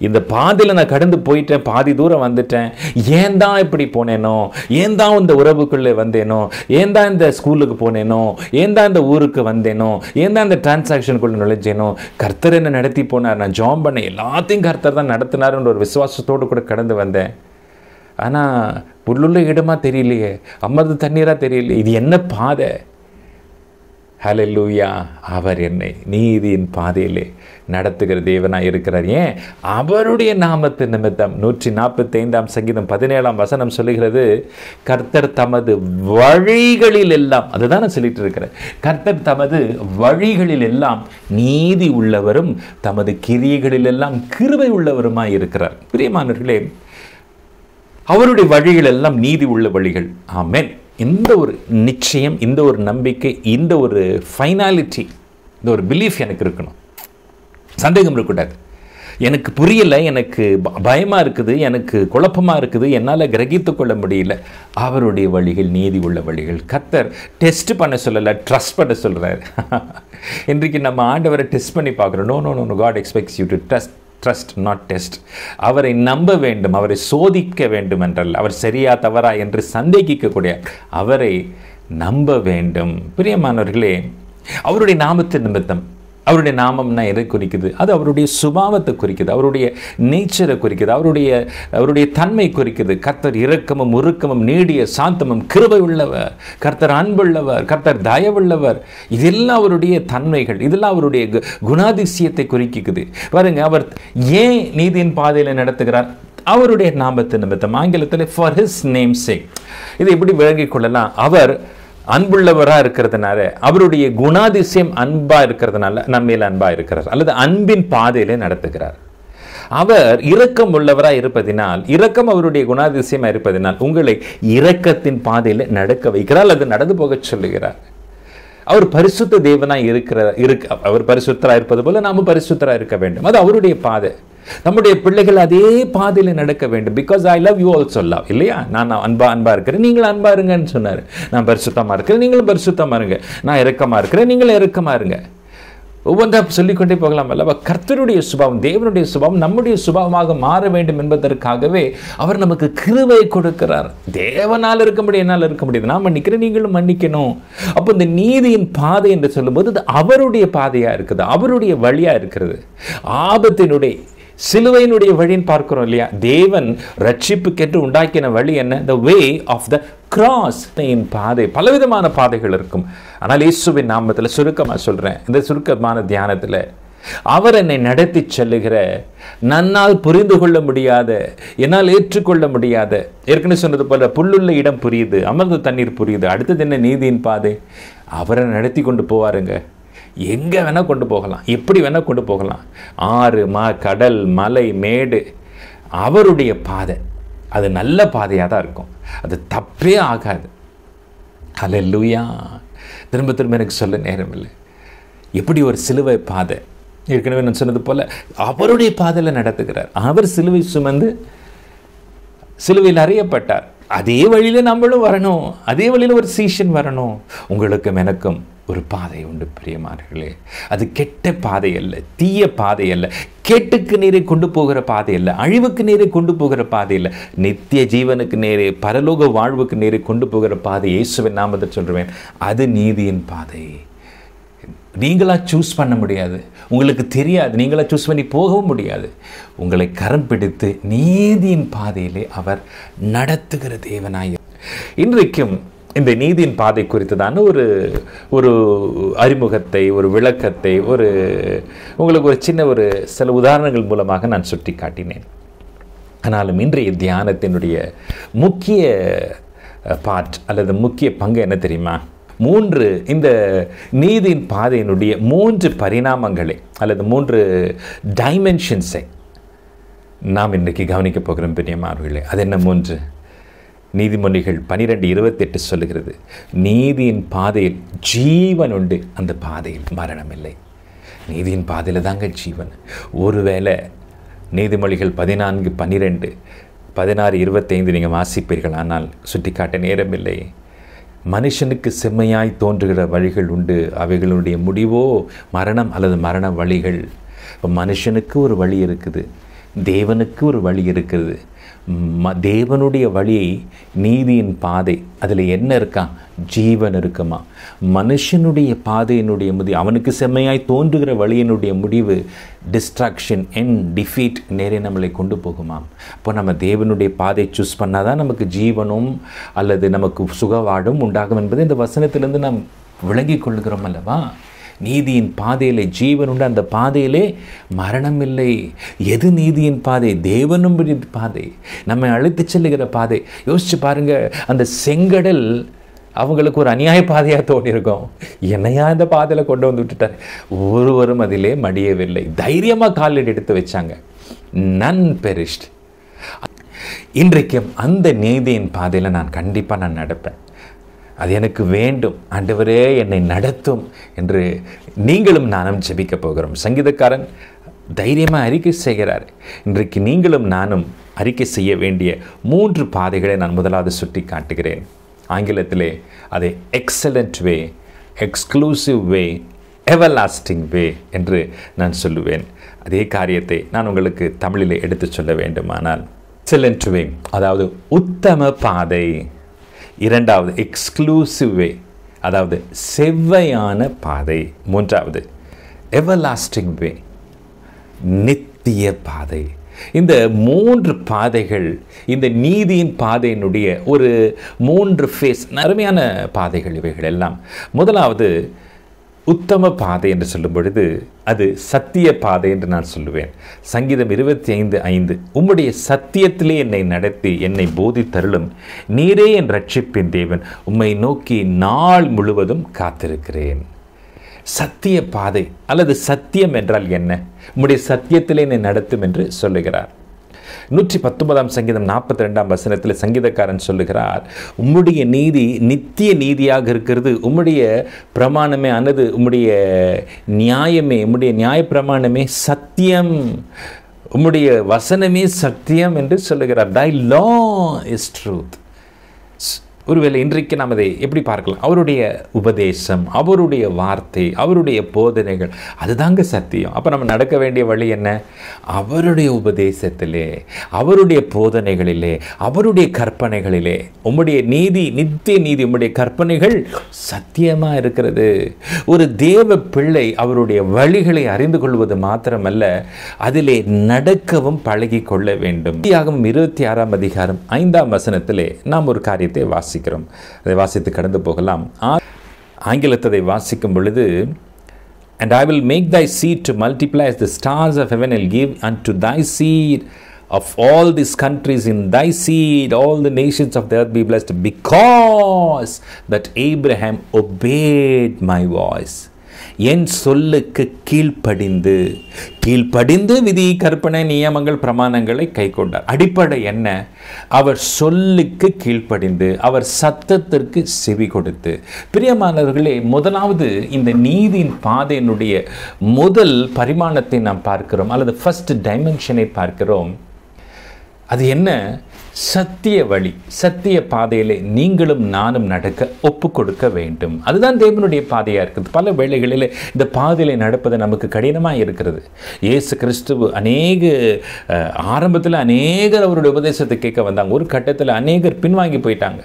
S1: இந்த பாதையில் நான் கடந்து போயிட்டேன், பாதி தூரம் வந்துட்டேன், ஏன் தான் இப்படி போனேனோ, ஏன் தான் இந்த உறவுக்குள்ளே வந்தேனோ, ஏன் தான் இந்த ஸ்கூலுக்கு போனேனோ, ஏன் தான் இந்த ஊருக்கு வந்தேனோ, ஏன் தான் இந்த டிரான்சாக்ஷனுக்குள்ள நுழைஞ்சேனோ, கர்த்தர் என்ன நடத்தி போனார், நான் ஜாம் பண்ண எல்லாத்தையும் கர்த்தர் தான் நடத்தினாருன்ற ஒரு விசுவாசத்தோடு கூட கடந்து வந்தேன். ஆனால் புல்லுள்ள இடமா தெரியலையே, அமர்ந்து தண்ணீராக தெரியலையே, இது என்ன பாதை? ஹல்லேலூயா! அவர் என்னை நீதியின் பாதையிலே நடத்துகிற தேவனாய் இருக்கிறார். ஏன்? அவருடைய நாமத்து நிமித்தம். 145 சங்கீதம் 17 வசனம் சொல்லுகிறது, கர்த்தர் தமது வழிகளில் எல்லாம், அதுதான் நான் சொல்லிட்டு இருக்கிறேன், கர்த்தர் தமது வழிகளில் எல்லாம் நீதி உள்ளவரும் தமது கிரியைகளில் எல்லாம் கிருபை உள்ளவருமாய் இருக்கிறார். பிரியமானவர்களே, அவருடைய வழிகள் எல்லாம் நீதி உள்ள வழிகள். ஆமென். இந்த ஒரு நிச்சயம், இந்த ஒரு நம்பிக்கை, இந்த ஒரு ஃபைனாலிட்டி, இந்த ஒரு பிலீஃப் எனக்கு இருக்கணும். சந்தேகம் இருக்கக்கூடாது. எனக்கு புரியலை, எனக்கு பயமாக இருக்குது, எனக்கு குழப்பமாக இருக்குது, என்னால் கிரகித்து கொள்ள முடியல. அவருடைய வழிகள் நீதி உள்ள வழிகள். கர்த்தர் டெஸ்ட் பண்ண சொல்லலை, ட்ரஸ்ட் பண்ண சொல்கிறார். இன்றைக்கு நம்ம ஆண்டவரை டெஸ்ட் பண்ணி பார்க்குறோம். No no no, God expects you to trust not test. அவரை நம்ப வேண்டும், அவரை சோதிக்க வேண்டும் என்றல்ல, அவர் சரியா தவறா என்று சந்தேகிக்கக்கூடிய, அவரை நம்ப வேண்டும். பிரியமானவர்களே, அவருடைய நாமத்தின் நிமித்தம், அவருடைய நாமம்னா எதை குறிக்குது? அது அவருடைய சுபாவத்தை குறிக்குது, அவருடைய நேச்சரை குறிக்குது, அவருடைய தன்மை குறிக்குது. கர்த்தர் இரக்கமும் உருக்கமும் நீடிய சாந்தமும் கிருபை உள்ளவர், கர்த்தர் அன்புள்ளவர், கர்த்தர் தயவுள்ளவர். இதெல்லாம் அவருடைய தன்மைகள், இதெல்லாம் அவருடைய குணாதிசயத்தை குறிக்குது. பாருங்க, அவர் ஏன் நீதியின் பாதையில் நடத்துகிறார்? அவருடைய நாமத்து நிமித்தம். ஆங்கிலத்தில் ஃபார் ஹிஸ் நேம் சேக். இதை எப்படி விளங்கிக் கொள்ளலாம்? அவர் அன்புள்ளவராக இருக்கிறதுனால, அவருடைய குணாதிசயம் அன்பா இருக்கிறதுனால நம்மையில் அன்பா இருக்கிறார், அல்லது அன்பின் பாதையிலே நடத்துகிறார். அவர் இரக்கம் உள்ளவராக இருப்பதினால், இரக்கம் அவருடைய குணாதிசயமாக இருப்பதினால் உங்களை இரக்கத்தின் பாதையில் நடக்க வைக்கிறார், அல்லது நடந்து போக சொல்லுகிறார். அவர் பரிசுத்த தேவனாய் அவர் பரிசுத்தராக இருப்பது போல நாமும் பரிசுத்தராக இருக்க வேண்டும். அது அவருடைய பாதை. நம்முடைய பிள்ளைகள் அதே பாதையில் நடக்க வேண்டும். Because I love you also love, இல்லையா? நான் அன்பா இருக்கிறேன், நீங்களும் அன்பா இருங்கன்னு சொன்னார். நான் பரிசுத்தமாக இருக்கிறேன், நீங்களும் பரிசுத்தமாக இருங்க. நான் இரக்கமாக இருக்கிறேன், நீங்களும் இரக்கமாக இருங்க. ஒவ்வொன்றா சொல்லிக்கொண்டே போகலாம் அல்லவா? கர்த்தருடைய சுபாவம், தேவனுடைய சுபாவம் நம்முடைய சுபாவமாக மாற வேண்டும் என்பதற்காகவே அவர் நமக்கு கிருபை கொடுக்கிறார். தேவனால் இருக்க முடியும், என்னால் இருக்க முடியாது. நான் மன்னிக்கிறேன், நீங்களும் மன்னிக்கணும். அப்போ இந்த நீதியின் பாதை என்று சொல்லும்போது அது அவருடைய பாதையாக இருக்குது, அவருடைய வழியாக இருக்கிறது. ஆபத்தினுடைய சிலுவையினுடைய வழின்னு பார்க்கிறோம் இல்லையா? தேவன் ரட்சிப்புக்கென்று உண்டாக்கின வழி என்ன? the way of the cross. பாதை, பலவிதமான பாதைகள் இருக்கும். ஆனால் இயேசுவின் நாமத்தில் சுருக்கமாக சொல்கிறேன், இந்த சுருக்கமான தியானத்தில் அவர் என்னை நடத்தி செல்லுகிற, நன்னால் புரிந்து கொள்ள முடியாத, என்னால் ஏற்றுக்கொள்ள முடியாத, ஏற்கனவே சொன்னது போல புல்லுள்ள இடம் புரியுது, அமர்ந்த தண்ணீர் புரியுது, அடுத்தது என்ன? நீதியின் பாதை. அவரை நடத்தி கொண்டு போவாருங்க. எங்கே வேணால் கொண்டு போகலாம், எப்படி வேணால் கொண்டு போகலாம். ஆறு, கடல், மலை, மேடு, அவருடைய பாதை. அது நல்ல பாதையாக தான் இருக்கும், அது தப்பே ஆகாது. ஹல்லேலூயா! திரும்ப திரும்ப எனக்கு சொல்ல நேரம் இல்லை. எப்படி ஒரு சிலுவை பாதை, ஏற்கனவே நான் சொன்னது போல் அவருடைய பாதையில் நடத்துகிறார். அவர் சிலுவை சுமந்து சிலுவையில் அறியப்பட்டார். அதே வழியில் நம்மளும் வரணும், அதே வழியில் ஒரு சீஷன் வரணும். உங்களுக்கும் எனக்கும் ஒரு பாதை உண்டு பிரியமானவர்களே. அது கெட்ட பாதை அல்ல, தீய பாதை அல்ல, கேட்டுக்கு நேரே கொண்டு போகிற பாதை அல்ல, அழிவுக்கு நேரே கொண்டு போகிற பாதை இல்லை, நித்திய ஜீவனுக்கு நேரே, பரலோக வாழ்வுக்கு நேரே கொண்டு போகிற பாதை. இயேசுவின் நாமத்தில் சொல்கிறேன், அது நீதியின் பாதை. நீங்களா சூஸ் பண்ண முடியாது, உங்களுக்கு தெரியாது, நீங்களா சூஸ் பண்ணி போகவும் முடியாது. உங்களை கரம் பிடித்து நீதியின் பாதையிலே அவர் நடத்துகிற தேவனாய். இன்றைக்கும் இந்த நீதியின் பாதை குறித்ததான ஒரு அறிமுகத்தை, ஒரு விளக்கத்தை, உங்களுக்கு ஒரு சின்ன சில உதாரணங்கள் மூலமாக நான் சுட்டி காட்டினேன். ஆனாலும் இன்றைய தியானத்தினுடைய முக்கிய பார்ட் அல்லது முக்கிய பங்கு என்ன தெரியுமா? இந்த நீதியின் பாதையினுடைய 3 பரிணாமங்களை அல்லது 3 டைமென்ஷன்ஸை நாம் இன்றைக்கு கவனிக்க போகிறோம் பிரியமானவர்களே. அது என்ன 3? நீதிமொழிகள் 12:28 சொல்லுகிறது, நீதியின் பாதையில் ஜீவன் உண்டு, அந்த பாதையில் மரணம் இல்லை. நீதியின் பாதையில் தாங்க ஜீவன். ஒருவேளை நீதிமொழிகள் 14:12, 16:25 நீங்கள் வாசிப்பீர்கள். ஆனால் சுட்டிக்காட்ட நேரமில்லை. மனுஷனுக்கு செம்மையாய் தோன்றுகிற வழிகள் உண்டு, அவைகளுடைய முடிவோ மரணம் அல்லது மரண வழிகள். இப்போ மனுஷனுக்கு ஒரு வழி இருக்குது, தேவனுக்கு ஒரு வழி இருக்குது. தேவனுடைய வழியை நீதியின் பாதை, அதில் என்ன இருக்கான்? ஜீவன் இருக்குமா. மனுஷனுடைய பாதையினுடைய முடிவு, அவனுக்கு செம்மையாய் தோன்றுகிற வழியினுடைய முடிவு டிஸ்ட்ராக்ஷன், டிஃபீட், நேரே நம்மளை கொண்டு போகுமாம். அப்போ நம்ம தேவனுடைய பாதை சூஸ் பண்ணாதான் நமக்கு ஜீவனும் அல்லது நமக்கு சுகவாடும் உண்டாகும் என்பதை இந்த வசனத்திலிருந்து நாம் விளங்கி கொள்கிறோம் அல்லவா? நீதியின் பாதையிலே ஜீவன் உண்டு, அந்த பாதையிலே மரணம் இல்லை. எது நீதியின் பாதை? தேவனுடைய பாதை, நம்மை அழைத்து செல்லுகிற பாதை. யோசிச்சு பாருங்க, அந்த செங்கடல் அவங்களுக்கு ஒரு அநியாய பாதையாக தோணியிருக்கும். என்னையா இந்த பாதையில் கொண்டு வந்து விட்டுட்டார். ஒருவரும் அதிலே மடியவில்லை, தைரியமாக காலில் எடுத்து வச்சாங்க. நன் பெரிஷ்ட். இன்றைக்கும் அந்த நீதியின் பாதையில் நான் கண்டிப்பாக நடப்பேன். அது எனக்கு வேண்டும், ஆண்டவரே என்னை நடத்தும் என்று நீங்களும் நானும் ஜெபிக்க போகிறோம். சங்கீதக்காரன் தைரியமாக அறிக்கை செய்கிறார். இன்றைக்கு நீங்களும் நானும் அறிக்கை செய்ய வேண்டிய 3 பாதைகளை நான் முதலாவது சுட்டி காட்டுகிறேன். ஆங்கிலத்திலே அதை எக்ஸலண்ட் வே, எக்ஸ்க்ளூசிவ் வே, எவர்லாஸ்டிங் வே என்று நான் சொல்லுவேன். அதே காரியத்தை நான் உங்களுக்கு தமிழிலே எடுத்து சொல்ல வேண்டுமானால், எக்ஸலண்ட் வே அதாவது உத்தம பாதை, இரண்டாவது எக்ஸ்க்ளூசிவ் வே அதாவது செவ்வையான பாதை, மூன்றாவது எவர்லாஸ்டிங் வே நித்திய பாதை. இந்த 3 பாதைகள் இந்த நீதியின் பாதையினுடைய ஒரு 3 ஃபேஸ், அருமையான பாதைகள் இவைகள் எல்லாம். முதலாவது உத்தம பாதை என்று சொல்லும் பொழுது அது சத்திய பாதை என்று நான் சொல்லுவேன். சங்கீதம் 25:5, உம்முடைய சத்தியத்திலே என்னை நடத்தி என்னை போதித்தருளும், நீரே என் ரட்சிப்பின் தேவன், உம்மை நோக்கி நாள் முழுவதும் காத்திருக்கிறேன். சத்திய பாதை அல்லது சத்தியம் என்றால் என்ன? உம்முடைய சத்தியத்திலே என்னை நடத்தும் என்று சொல்லுகிறார். 119 சங்கீதம் 42 வசனத்தில் சங்கீதக்காரன் சொல்லுகிறார், உம்முடைய நீதி நித்திய நீதியாக இருக்கிறது, உம்முடைய பிரமாணமே அல்லது உம்முடைய நியாயமே, உம்முடைய நியாய பிரமாணமே சத்தியம், உம்முடைய வசனமே சத்தியம் என்று சொல்லுகிறார். Thy law is truth. ஒருவேளை இன்றைக்கு நாம் அதை எப்படி பார்க்கலாம்? அவருடைய உபதேசம், அவருடைய வார்த்தை, அவருடைய போதனைகள், அதுதாங்க சத்தியம். அப்போ நம்ம நடக்க வேண்டிய வழி என்ன? அவருடைய உபதேசத்திலே, அவருடைய போதனைகளிலே, அவருடைய கற்பனைகளிலே. உம்முடைய நீதி நித்திய நீதி, உம்முடைய கற்பனைகள் சத்தியமாக இருக்கிறது. ஒரு தேவ பிள்ளை அவருடைய வழிகளை அறிந்து கொள்வது மாத்திரமல்ல, அதிலே நடக்கவும் பழகி கொள்ள வேண்டும். 26 அதிகாரம் 5 வசனத்திலே நாம் ஒரு காரியத்தை வாசிக்கிறோம். அதை வாசித்து கடந்து போகலாம். ஆங்கிலத்தை வாசிக்கும் பொழுது, and I will make thy seed to multiply as the stars of heaven, and give unto thy seed of all these countries, in thy seed all the nations of the earth be blessed, because that Abraham obeyed my voice. என் சொல்லுக்கு கீழ்ப்படிந்து விதி, கற்பனை, நியமங்கள், பிரமாணங்களை கை கொண்டார். அடிப்படை என்ன? அவர் சொல்லுக்கு கீழ்ப்படிந்து, அவர் சத்தத்திற்கு செவி கொடுத்து. பிரியமானவர்களே, முதலாவது இந்த நீதியின் பாதையினுடைய முதல் பரிமாணத்தை நாம் பார்க்கிறோம், அல்லது ஃபர்ஸ்ட் டைமென்ஷனை பார்க்கிறோம். அது என்ன? சத்திய வழி, சத்திய பாதையிலே நீங்களும் நானும் நடக்க ஒப்பு கொடுக்க வேண்டும். அதுதான் தேவனுடைய பாதையாக இருக்குது. பல வேளைகளில் இந்த பாதையில் நடப்பது நமக்கு கடினமாக இருக்கிறது. இயேசு கிறிஸ்துவ ஆரம்பத்தில் அநேகர் அவருடைய உபதேசத்தை கேட்க வந்தாங்க. ஒரு கட்டத்தில் அநேகர் பின்வாங்கி போயிட்டாங்க.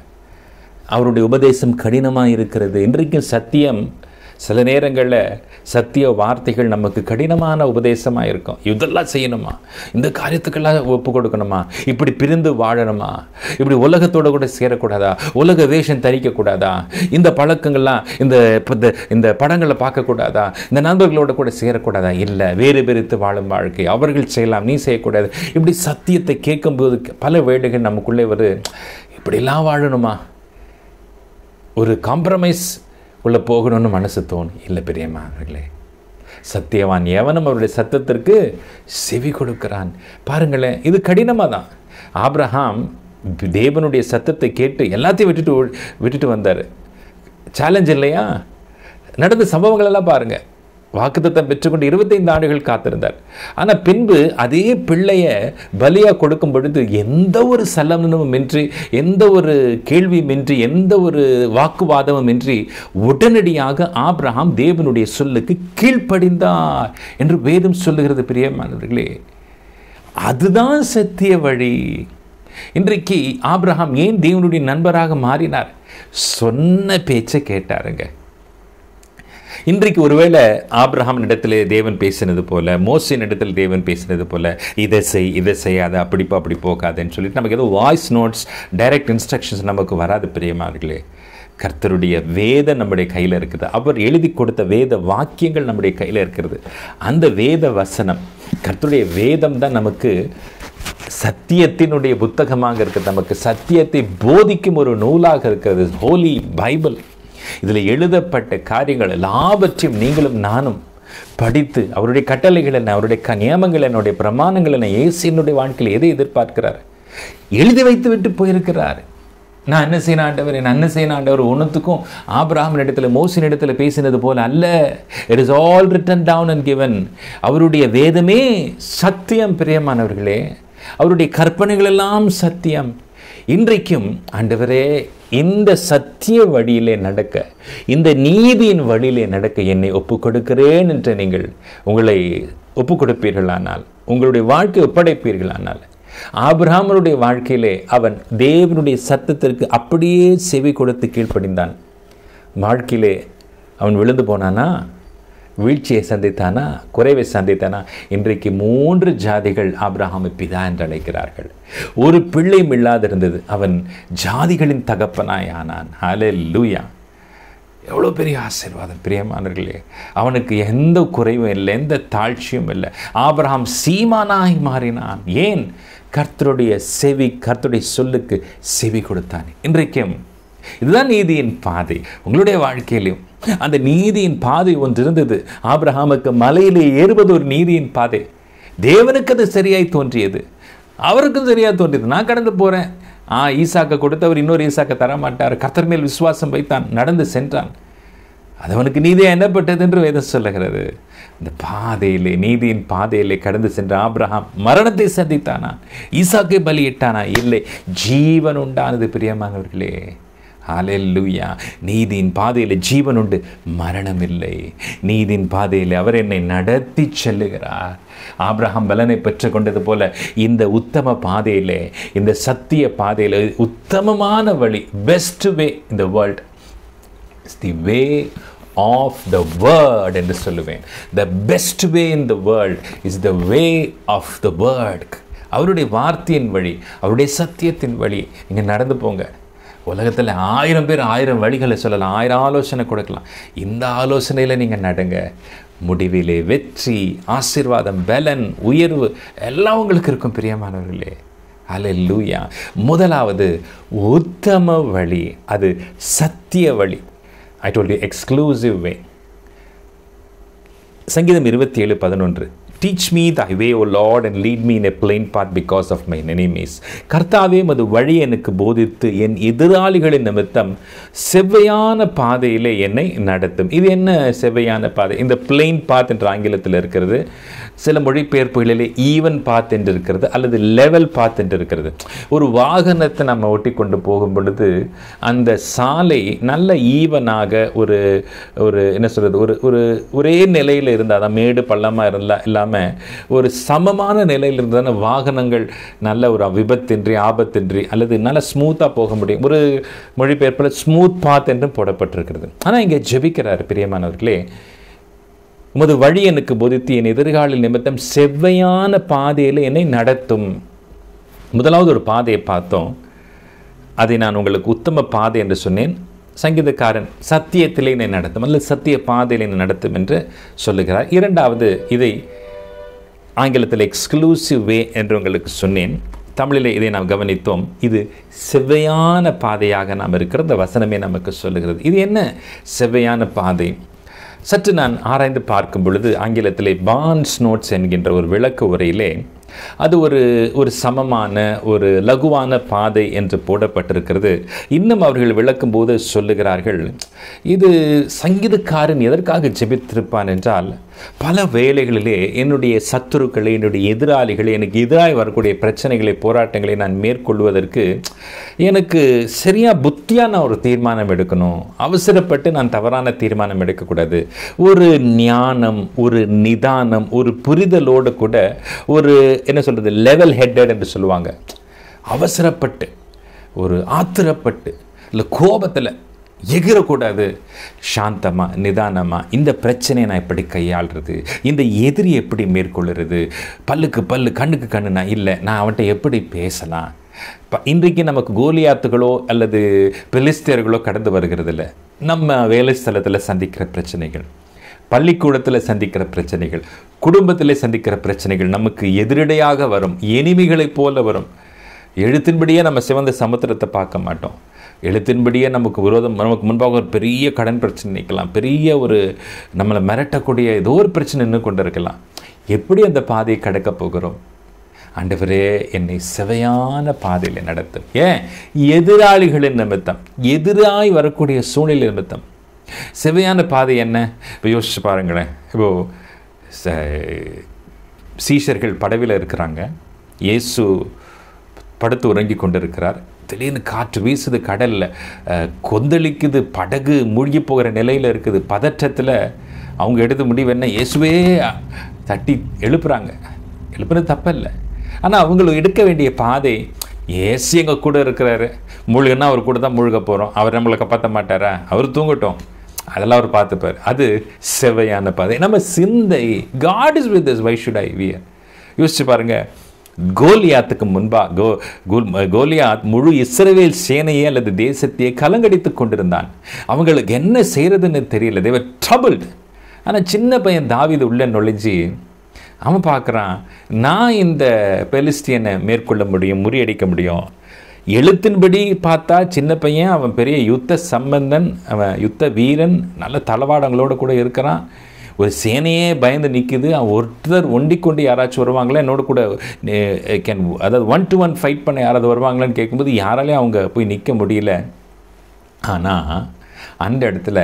S1: அவருடைய உபதேசம் கடினமாக இருக்கிறது. இன்றைக்கும் சில நேரங்களில் சத்திய வார்த்தைகள் நமக்கு கடினமான உபதேசமாக இருக்கும். இதெல்லாம் செய்யணுமா, இந்த காரியத்துக்கெல்லாம் ஒப்பு கொடுக்கணுமா, இப்படி பிரிந்து வாழணுமா, இப்படி உலகத்தோடு கூட சேரக்கூடாதா, உலக வேஷம் தரிக்கக்கூடாதா, இந்த பழக்கங்கள்லாம் இந்த படங்களை பார்க்கக்கூடாதா, இந்த நண்பர்களோட கூட சேரக்கூடாதா, இல்லை வேறு பிரித்து வாழும் வாழ்க்கை, அவர்கள் செய்யலாம் நீ செய்யக்கூடாது. இப்படி சத்தியத்தை கேட்கும்போது பல வேளைகள் நமக்குள்ளே இப்படிலாம் வாழணுமா, ஒரு காம்ப்ரமைஸ் உள்ள போகணும்னு மனசு தோணும். இல்லை பிரியமானவர்களே, சத்தியவான் எவனும் அவருடைய சத்தத்திற்கு செவி கொடுக்கிறான். பாருங்களேன், இது கடினமாக தான். ஆபிரகாம் தேவனுடைய சத்தத்தை கேட்டு எல்லாத்தையும் விட்டுட்டு வந்தார். சேலஞ்ச் இல்லையா? நடந்த சம்பவங்கள் எல்லாம் பாருங்கள். வாக்குத்தத்தம் பெற்றுக்கொண்டு 25 ஆண்டுகள் காத்திருந்தார். ஆனால் பின்பு அதே பிள்ளையை பலியாக கொடுக்கும் பொழுது எந்த ஒரு சலனமும் இன்றி, எந்த ஒரு கேள்வியும் இன்றி, எந்த ஒரு வாக்குவாதமும் இன்றி உடனடியாக ஆபிரகாம் தேவனுடைய சொல்லுக்கு கீழ்ப்படிந்தார் என்று வேதம் சொல்லுகிறது. பிரியமானவர்களே, அதுதான் சத்திய வழி. இன்றைக்கு ஆபிரகாம் ஏன் தேவனுடைய நண்பராக மாறினார்? சொன்ன பேச்சை கேட்டாருங்க. இன்றைக்கு ஒருவேளை ஆபிரகாம் இடத்துல தேவன் பேசினது போல, மோசேயின் இடத்துல தேவன் பேசினது போல, இதை செய்யாத, அப்படி போகாதுன்னு சொல்லிட்டு நமக்கு ஏதோ வாய்ஸ் நோட்ஸ், டைரக்ட் இன்ஸ்ட்ரக்ஷன்ஸ் நமக்கு வராது. பிரியமானவர்களே, கர்த்தருடைய வேதம் நம்முடைய கையில் இருக்குது. அவர் எழுதி கொடுத்த வேத வாக்கியங்கள் நம்முடைய கையில் இருக்கிறது. அந்த வேத வசனம், கர்த்தருடைய வேதம் தான் நமக்கு சத்தியத்தினுடைய புத்தகமாக இருக்கிறது. நமக்கு சத்தியத்தை போதிக்கும் ஒரு நூலாக இருக்கிறது, ஹோலி பைபிள். இதில் எழுதப்பட்ட காரியங்கள் எல்லாவற்றையும் நீங்களும் நானும் படித்து அவருடைய கட்டளைகள் என்ன, அவருடைய நியமங்கள் என்னுடைய பிரமாணங்கள் என்ன, இயேசு என்னுடைய வாழ்க்கையில் எதை எதிர்பார்க்கிறார் எழுதி வைத்து விட்டு போயிருக்கிறார். நான் என்ன செய்யணும் ஆண்டவர், என்ன என்ன செய்யணும் ஆண்டவர்? ஒன்றுத்துக்கும் ஆபிரகாமின் இடத்துல மோசேயின் இடத்துல பேசினது போல அல்ல. It is all written down and given. அவருடைய வேதமே சத்தியம். பிரியமானவர்களே, அவருடைய கற்பனைகள் எல்லாம் சத்தியம். இன்றைக்கும் ஆண்டவரே, இந்த சத்திய வழியிலே நடக்க, இந்த நீதியின் வழியிலே நடக்க என்னை ஒப்புக் கொடுக்கிறேன் என்று நீங்கள் உங்களை ஒப்புக் கொடுப்பீர்களானால், உங்களுடைய வாழ்க்கை ஒப்படைப்பீர்களானால், ஆபிரகாமுடைய வாழ்க்கையிலே அவன் தேவனுடைய சத்தத்திற்கு அப்படியே செவி கொடுத்து கீழ்ப்படிந்தான். வாழ்க்கையிலே அவன் விழுந்து போனானா, வீழ்ச்சியை சந்தித்தானா, குறைவை சந்தித்தானா? இன்றைக்கு 3 ஜாதிகள் ஆபிரகாமை பிதா என்று அழைக்கிறார்கள். ஒரு பிள்ளையும் இல்லாதிருந்தது, அவன் ஜாதிகளின் தகப்பனாய் ஆனான். ஹல்லேலூயா! எவ்வளோ பெரிய ஆசீர்வாதம் பிரியமானவர்களே. அவனுக்கு எந்த குறைவும் இல்லை, எந்த தாழ்ச்சியும் இல்லை. ஆபிரகாம் சீமானாய் மாறினான். ஏன்? கர்த்தருடைய கர்த்தருடைய சொல்லுக்கு செவி கொடுத்தான். இன்றைக்கும் இதுதான் நீதியின் பாதை. உங்களுடைய வாழ்க்கையிலும் அந்த நீதியின் பாதை ஒன்று இருந்தது. ஆபிரகாமுக்கு மலையிலே ஏறுவது ஒரு நீதியின் பாதை. தேவனுக்கு அது சரியாய் தோன்றியது, அவருக்கும் சரியாக தோன்றியது. நான் கடந்து போகிறேன், ஈசாக்கை கொடுத்தவர் இன்னொரு ஈசாக்கை தரமாட்டார். கர்த்தர் மேல் விசுவாசம் வைத்தான், நடந்து சென்றான். அது அவனுக்கு நீதியாக எண்ணப்பட்டது என்று வேதம் சொல்லுகிறது. இந்த பாதையிலே, நீதியின் பாதையிலே கடந்து சென்ற ஆபிரகாம் மரணத்தை சந்தித்தானா? ஈசாக்கை பலியிட்டானா? இல்லை, ஜீவன் உண்டானது. பிரியமானவர்களே, ஹல்லேலூயா! நீதியின் பாதையில் ஜீவன் உண்டு, மரணம் இல்லை. நீதியின் பாதையில் அவர் என்னை நடத்தி செல்லுகிறார். ஆபிரகாம் பலனை பெற்றுக் கொண்டது போல இந்த உத்தம பாதையிலே, இந்த சத்திய பாதையில் உத்தமமான வழி, best way in the world is the way of the word என்று சொல்லுவேன். The best way in the world is the way of the word. அவருடைய வார்த்தையின் வழி, அவருடைய சத்தியத்தின் வழி நீங்கள் நடந்து போங்க. உலகத்தில் 1000 பேர் 1000 வழிகளை சொல்லலாம், 1000 ஆலோசனை கொடுக்கலாம். இந்த ஆலோசனையில் நீங்கள் நடங்க. முடிவிலே வெற்றி, ஆசீர்வாதம், பலன், உயர்வு எல்லாம் உங்களுக்கு இருக்கும் பிரியமானவர்களே. ஹல்லேலூயா! முதலாவது உத்தம வழி, அது சத்திய வழி. I told you exclusive way. சங்கீதம் 27:11. Teach me thy way, O Lord, and lead me in a plain path because of my enemies. கர்த்தாவே, மது வழி எனக்கு போதித்து என் எதிராளிகளின் நிமித்தம் செவ்வையான பாதையிலே என்னை நடத்தும். இது என்ன செவ்வையான பாதை? இந்த பிளெயின் பாத் என்ற ஆங்கிலத்தில் இருக்கிறது. சில மொழிபெயர்ப்புகளிலே ஈவன் பாத் என்று இருக்கிறது, அல்லது லெவல் பாத் என்று இருக்கிறது. ஒரு வாகனத்தை நம்ம ஓட்டி கொண்டு போகும் பொழுது அந்த சாலை நல்ல ஈவனாக ஒரு என்ன சொல்கிறது, ஒரே நிலையில் இருந்தால் தான், மேடு பள்ளமாக இல்லாமல் இல்லாமல் ஒரு சமமான நிலையில் இருந்தான வாகனங்கள் நல்ல ஒரு விபத்தின்றி ஆபத்தின்றி அல்லது நல்ல ஸ்மூத்தாக போக முடியும். ஒரு மொழிபெயர்ப்பில் ஸ்மூத் பாத் என்றும் போடப்பட்டிருக்கிறது. ஆனால் இங்கே ஜெபிக்கிறார், பிரியமானவர்களே, உமது வழி எனக்கு போதித்து என் எதிர்கால நிமித்தம் செவ்வையான பாதையில் என்னை நடத்தும். முதலாவது ஒரு பாதையை பார்த்தோம், அதை நான் உங்களுக்கு உத்தம பாதை என்று சொன்னேன். சங்கீதக்காரன் சத்தியத்திலே என்னை நடத்தும் அல்லது சத்திய பாதையில் என்னை நடத்தும் என்று சொல்லுகிறார். இரண்டாவது, இதை ஆங்கிலத்தில் எக்ஸ்க்ளூசிவ் வே என்று உங்களுக்கு சொன்னேன். தமிழில் இதை நாம் கவனித்தோம். இது செவ்வையான பாதையாக நாம் இருக்கிற இந்த வசனமே நமக்கு சொல்லுகிறது. இது என்ன செவ்வையான பாதை? சற்று நான் ஆராய்ந்து பார்க்கும் பொழுது ஆங்கிலத்திலே பான்ஸ் நோட்ஸ் என்கின்ற ஒரு விளக்க உரையிலே அது ஒரு சமமான ஒரு லகுவான பாதை என்று போடப்பட்டிருக்கிறது. இன்னும் அவர்கள் விளக்கும் போது சொல்லுகிறார்கள், இது சங்கீதக்காரன் எதற்காக ஜெபித்திருப்பான் என்றால், பல வேளைகளிலே என்னுடைய சத்துருக்களை, என்னுடைய எதிராளிகளை, எனக்கு எதிராக வரக்கூடிய பிரச்சனைகளை, போராட்டங்களை நான் மேற்கொள்வதற்கு எனக்கு சரியாக புத்தியான ஒரு தீர்மானம் எடுக்கணும். அவசரப்பட்டு நான் தவறான தீர்மானம் எடுக்கக்கூடாது. ஒரு ஞானம், ஒரு நிதானம், ஒரு புரிதலோடு கூட ஒரு என்ன சொல்கிறது, லெவல் ஹெட்டட் என்று சொல்லுவாங்க. அவசரப்பட்டு ஒரு ஆத்திரப்பட்டு இல்லை கோபத்தில் எகிரக்கூடாது. சாந்தமாக நிதானமாக இந்த பிரச்சனையை நான் எப்படி கையாளுறது, இந்த எதிரி எப்படி மேற்கொள்ளுறது, பல்லுக்கு பல்லு கண்ணுக்கு கண்ணுனா இல்லை, நான் அவன்கிட்ட எப்படி பேசலாம். இன்றைக்கு நமக்கு கோலியாத்துகளோ அல்லது பெலிஸ்தியர்களோ கடந்து வருகிறது இல்லை. நம்ம வேலை ஸ்தலத்தில் சந்திக்கிற பிரச்சனைகள், பள்ளிக்கூடத்தில் சந்திக்கிற பிரச்சனைகள், குடும்பத்தில் சந்திக்கிற பிரச்சனைகள் நமக்கு எதிரடையாக வரும், எனிமிகளைப் போல வரும். எழுத்தின்படியே நம்ம சிவந்த சமுத்திரத்தை பார்க்க மாட்டோம். எழுத்தின்படியே நமக்கு நமக்கு முன்பாக ஒரு பெரிய கடன் பிரச்சனை நிற்கலாம், பெரிய ஒரு நம்மளை மிரட்டக்கூடிய ஏதோ ஒரு பிரச்சனை நின்று கொண்டு இருக்கலாம். எப்படி அந்த பாதையை கடக்க போகிறோம்? ஆண்டவரே, என்னை செவையான பாதையில் நடத்தும். ஏன்? எதிராளிகளின் நிமித்தம், எதிராய் வரக்கூடிய சூழ்நிலை நிமித்தம். செவையான பாதை என்ன? இப்போ யோசிச்சு பாருங்களேன். இப்போது சீஷர்கள் படவில் இருக்கிறாங்க, இயேசு படுத்து உறங்கி கொண்டு இருக்கிறார். திடீர்னு காற்று வீசுது, கடலில் கொந்தளிக்குது, படகு மூழ்கி போகிற நிலையில் இருக்குது. பதற்றத்தில் அவங்க எடுத்த முடிவு என்ன? இயேசுவே தட்டி எழுப்புறாங்க. எழுப்புறது தப்பில்லை. ஆனால் அவங்களுக்கு எடுக்க வேண்டிய பாதை, ஏசு எங்கள் கூட இருக்கிறாரு, முழுகுன்னா அவர் கூட தான் முழுக போகிறோம், அவர் நம்மளை காப்பாற்ற மாட்டாரா, அவர் தூங்கட்டும், அதெல்லாம் அவர் பார்த்துப்பார். அது செவையான பாதை. நம்ம சிந்தை, God is with us, why should I fear? யோசிச்சு பாருங்க, கோலியாத்துக்கு முன்பாக கோலியாத் முழு இஸ்ரவேல் சேனையே அல்லது தேசத்தையே கலங்கடித்து கொண்டிருந்தான். அவங்களுக்கு என்ன செய்யறதுன்னு தெரியல. they were troubled. ஆனால் சின்ன பையன் தாவீது உள்ள நுழைஞ்சி அவன் பார்க்குறான், நான் இந்த பெலிஸ்தியனை மேற்கொள்ள முடியும், முறியடிக்க முடியும். எழுத்தின்படி பார்த்தா சின்ன பையன், அவன் பெரிய யுத்த சம்பந்தன், அவன் யுத்த வீரன், நல்ல தளவாடங்களோடு கூட இருக்கிறான். ஒரு சேனையே பயந்து நிற்குது. அவன் ஒருத்தர் ஒண்டிக்கொண்டு யாராச்சும் வருவாங்களா என்னோட கூட அதாவது 1-to-1 ஃபைட் பண்ண யாராவது வருவாங்களான்னு கேட்கும்போது யாராலையும் அவங்க போய் நிற்க முடியல. ஆனால் அந்த இடத்துல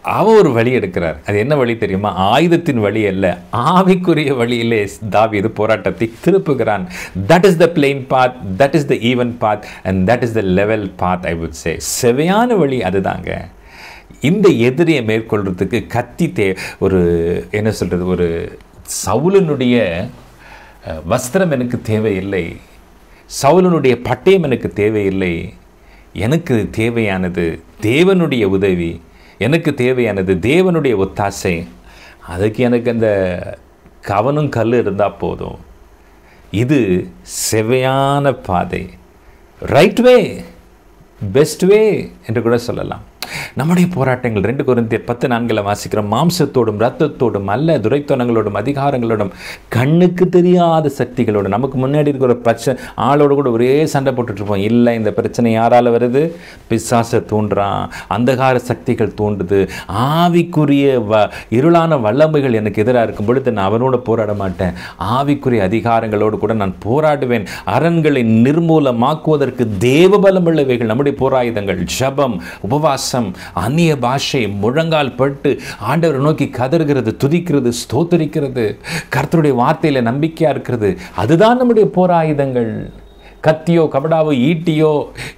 S1: அவன் ஒரு வழி எடுக்கிறார். அது என்ன வழி தெரியுமா? ஆயுதத்தின் வழி அல்ல, ஆவிக்குரிய வழியிலே தாவீது போராட்டத்தை திருப்புகிறான். That is the plain path, that is the even path, and that is the level path. I would say செவையான வழி அதுதாங்க. இந்த எதிரியை மேற்கொள்றதுக்கு கத்தி ஒரு என்ன சொல்கிறது, ஒரு சவுலனுடைய வஸ்திரம் எனக்கு தேவையில்லை, சவுலனுடைய பட்டயம் எனக்கு தேவையில்லை. எனக்கு தேவையானது தேவனுடைய உதவி, எனக்கு தேவையானது தேவனுடைய ஒத்தாசை. அதுக்கு எனக்கு அந்த கவனம் கல் இருந்தால் போதும். இது செவையான பாதை, ரைட் வே, பெஸ்ட் வே என்று கூட சொல்லலாம். நம்முடைய போராட்டங்கள் 2 கொரிந்தியர் 10:4 வாசிக்கிறோம். மாம்சத்தோடும் இரத்தத்தோடும் அல்ல, துரைத்தனங்களோடும் அதிகாரங்களோடும் கண்ணுக்கு தெரியாத சக்திகளோடும். நமக்கு முன்னாடி இருக்கிற பிரச்சனை ஆளோடு கூட ஒரே சண்டை போட்டுட்ருப்போம். இல்லை, இந்த பிரச்சனை யாரால் வருது? பிசாசை தூண்டுறான், அந்தகார சக்திகள் தூண்டுது, ஆவிக்குரிய இருளான வல்லமைகள் எனக்கு எதிராக இருக்கும் பொழுது நான் அவனோட போராட மாட்டேன், ஆவிக்குரிய அதிகாரங்களோடு கூட நான் போராடுவேன். அரண்களை நிர்மூலமாக்குவதற்கு தேவ பலமுள்ளவைகள் நம்முடைய போராயுதங்கள். ஜபம், உபவாசம், அந்நிய பாஷை, முழங்கால் பட்டு ஆண்டவரை நோக்கி கதறுகிறது, துதிக்கிறது, ஸ்தோத்தரிக்கிறது, கர்த்தருடைய வார்த்தையில் நம்பிக்கையாக இருக்கிறது. அதுதான் நம்முடைய போராயுதங்கள். கத்தியோ கபடாவோ ஈட்டியோ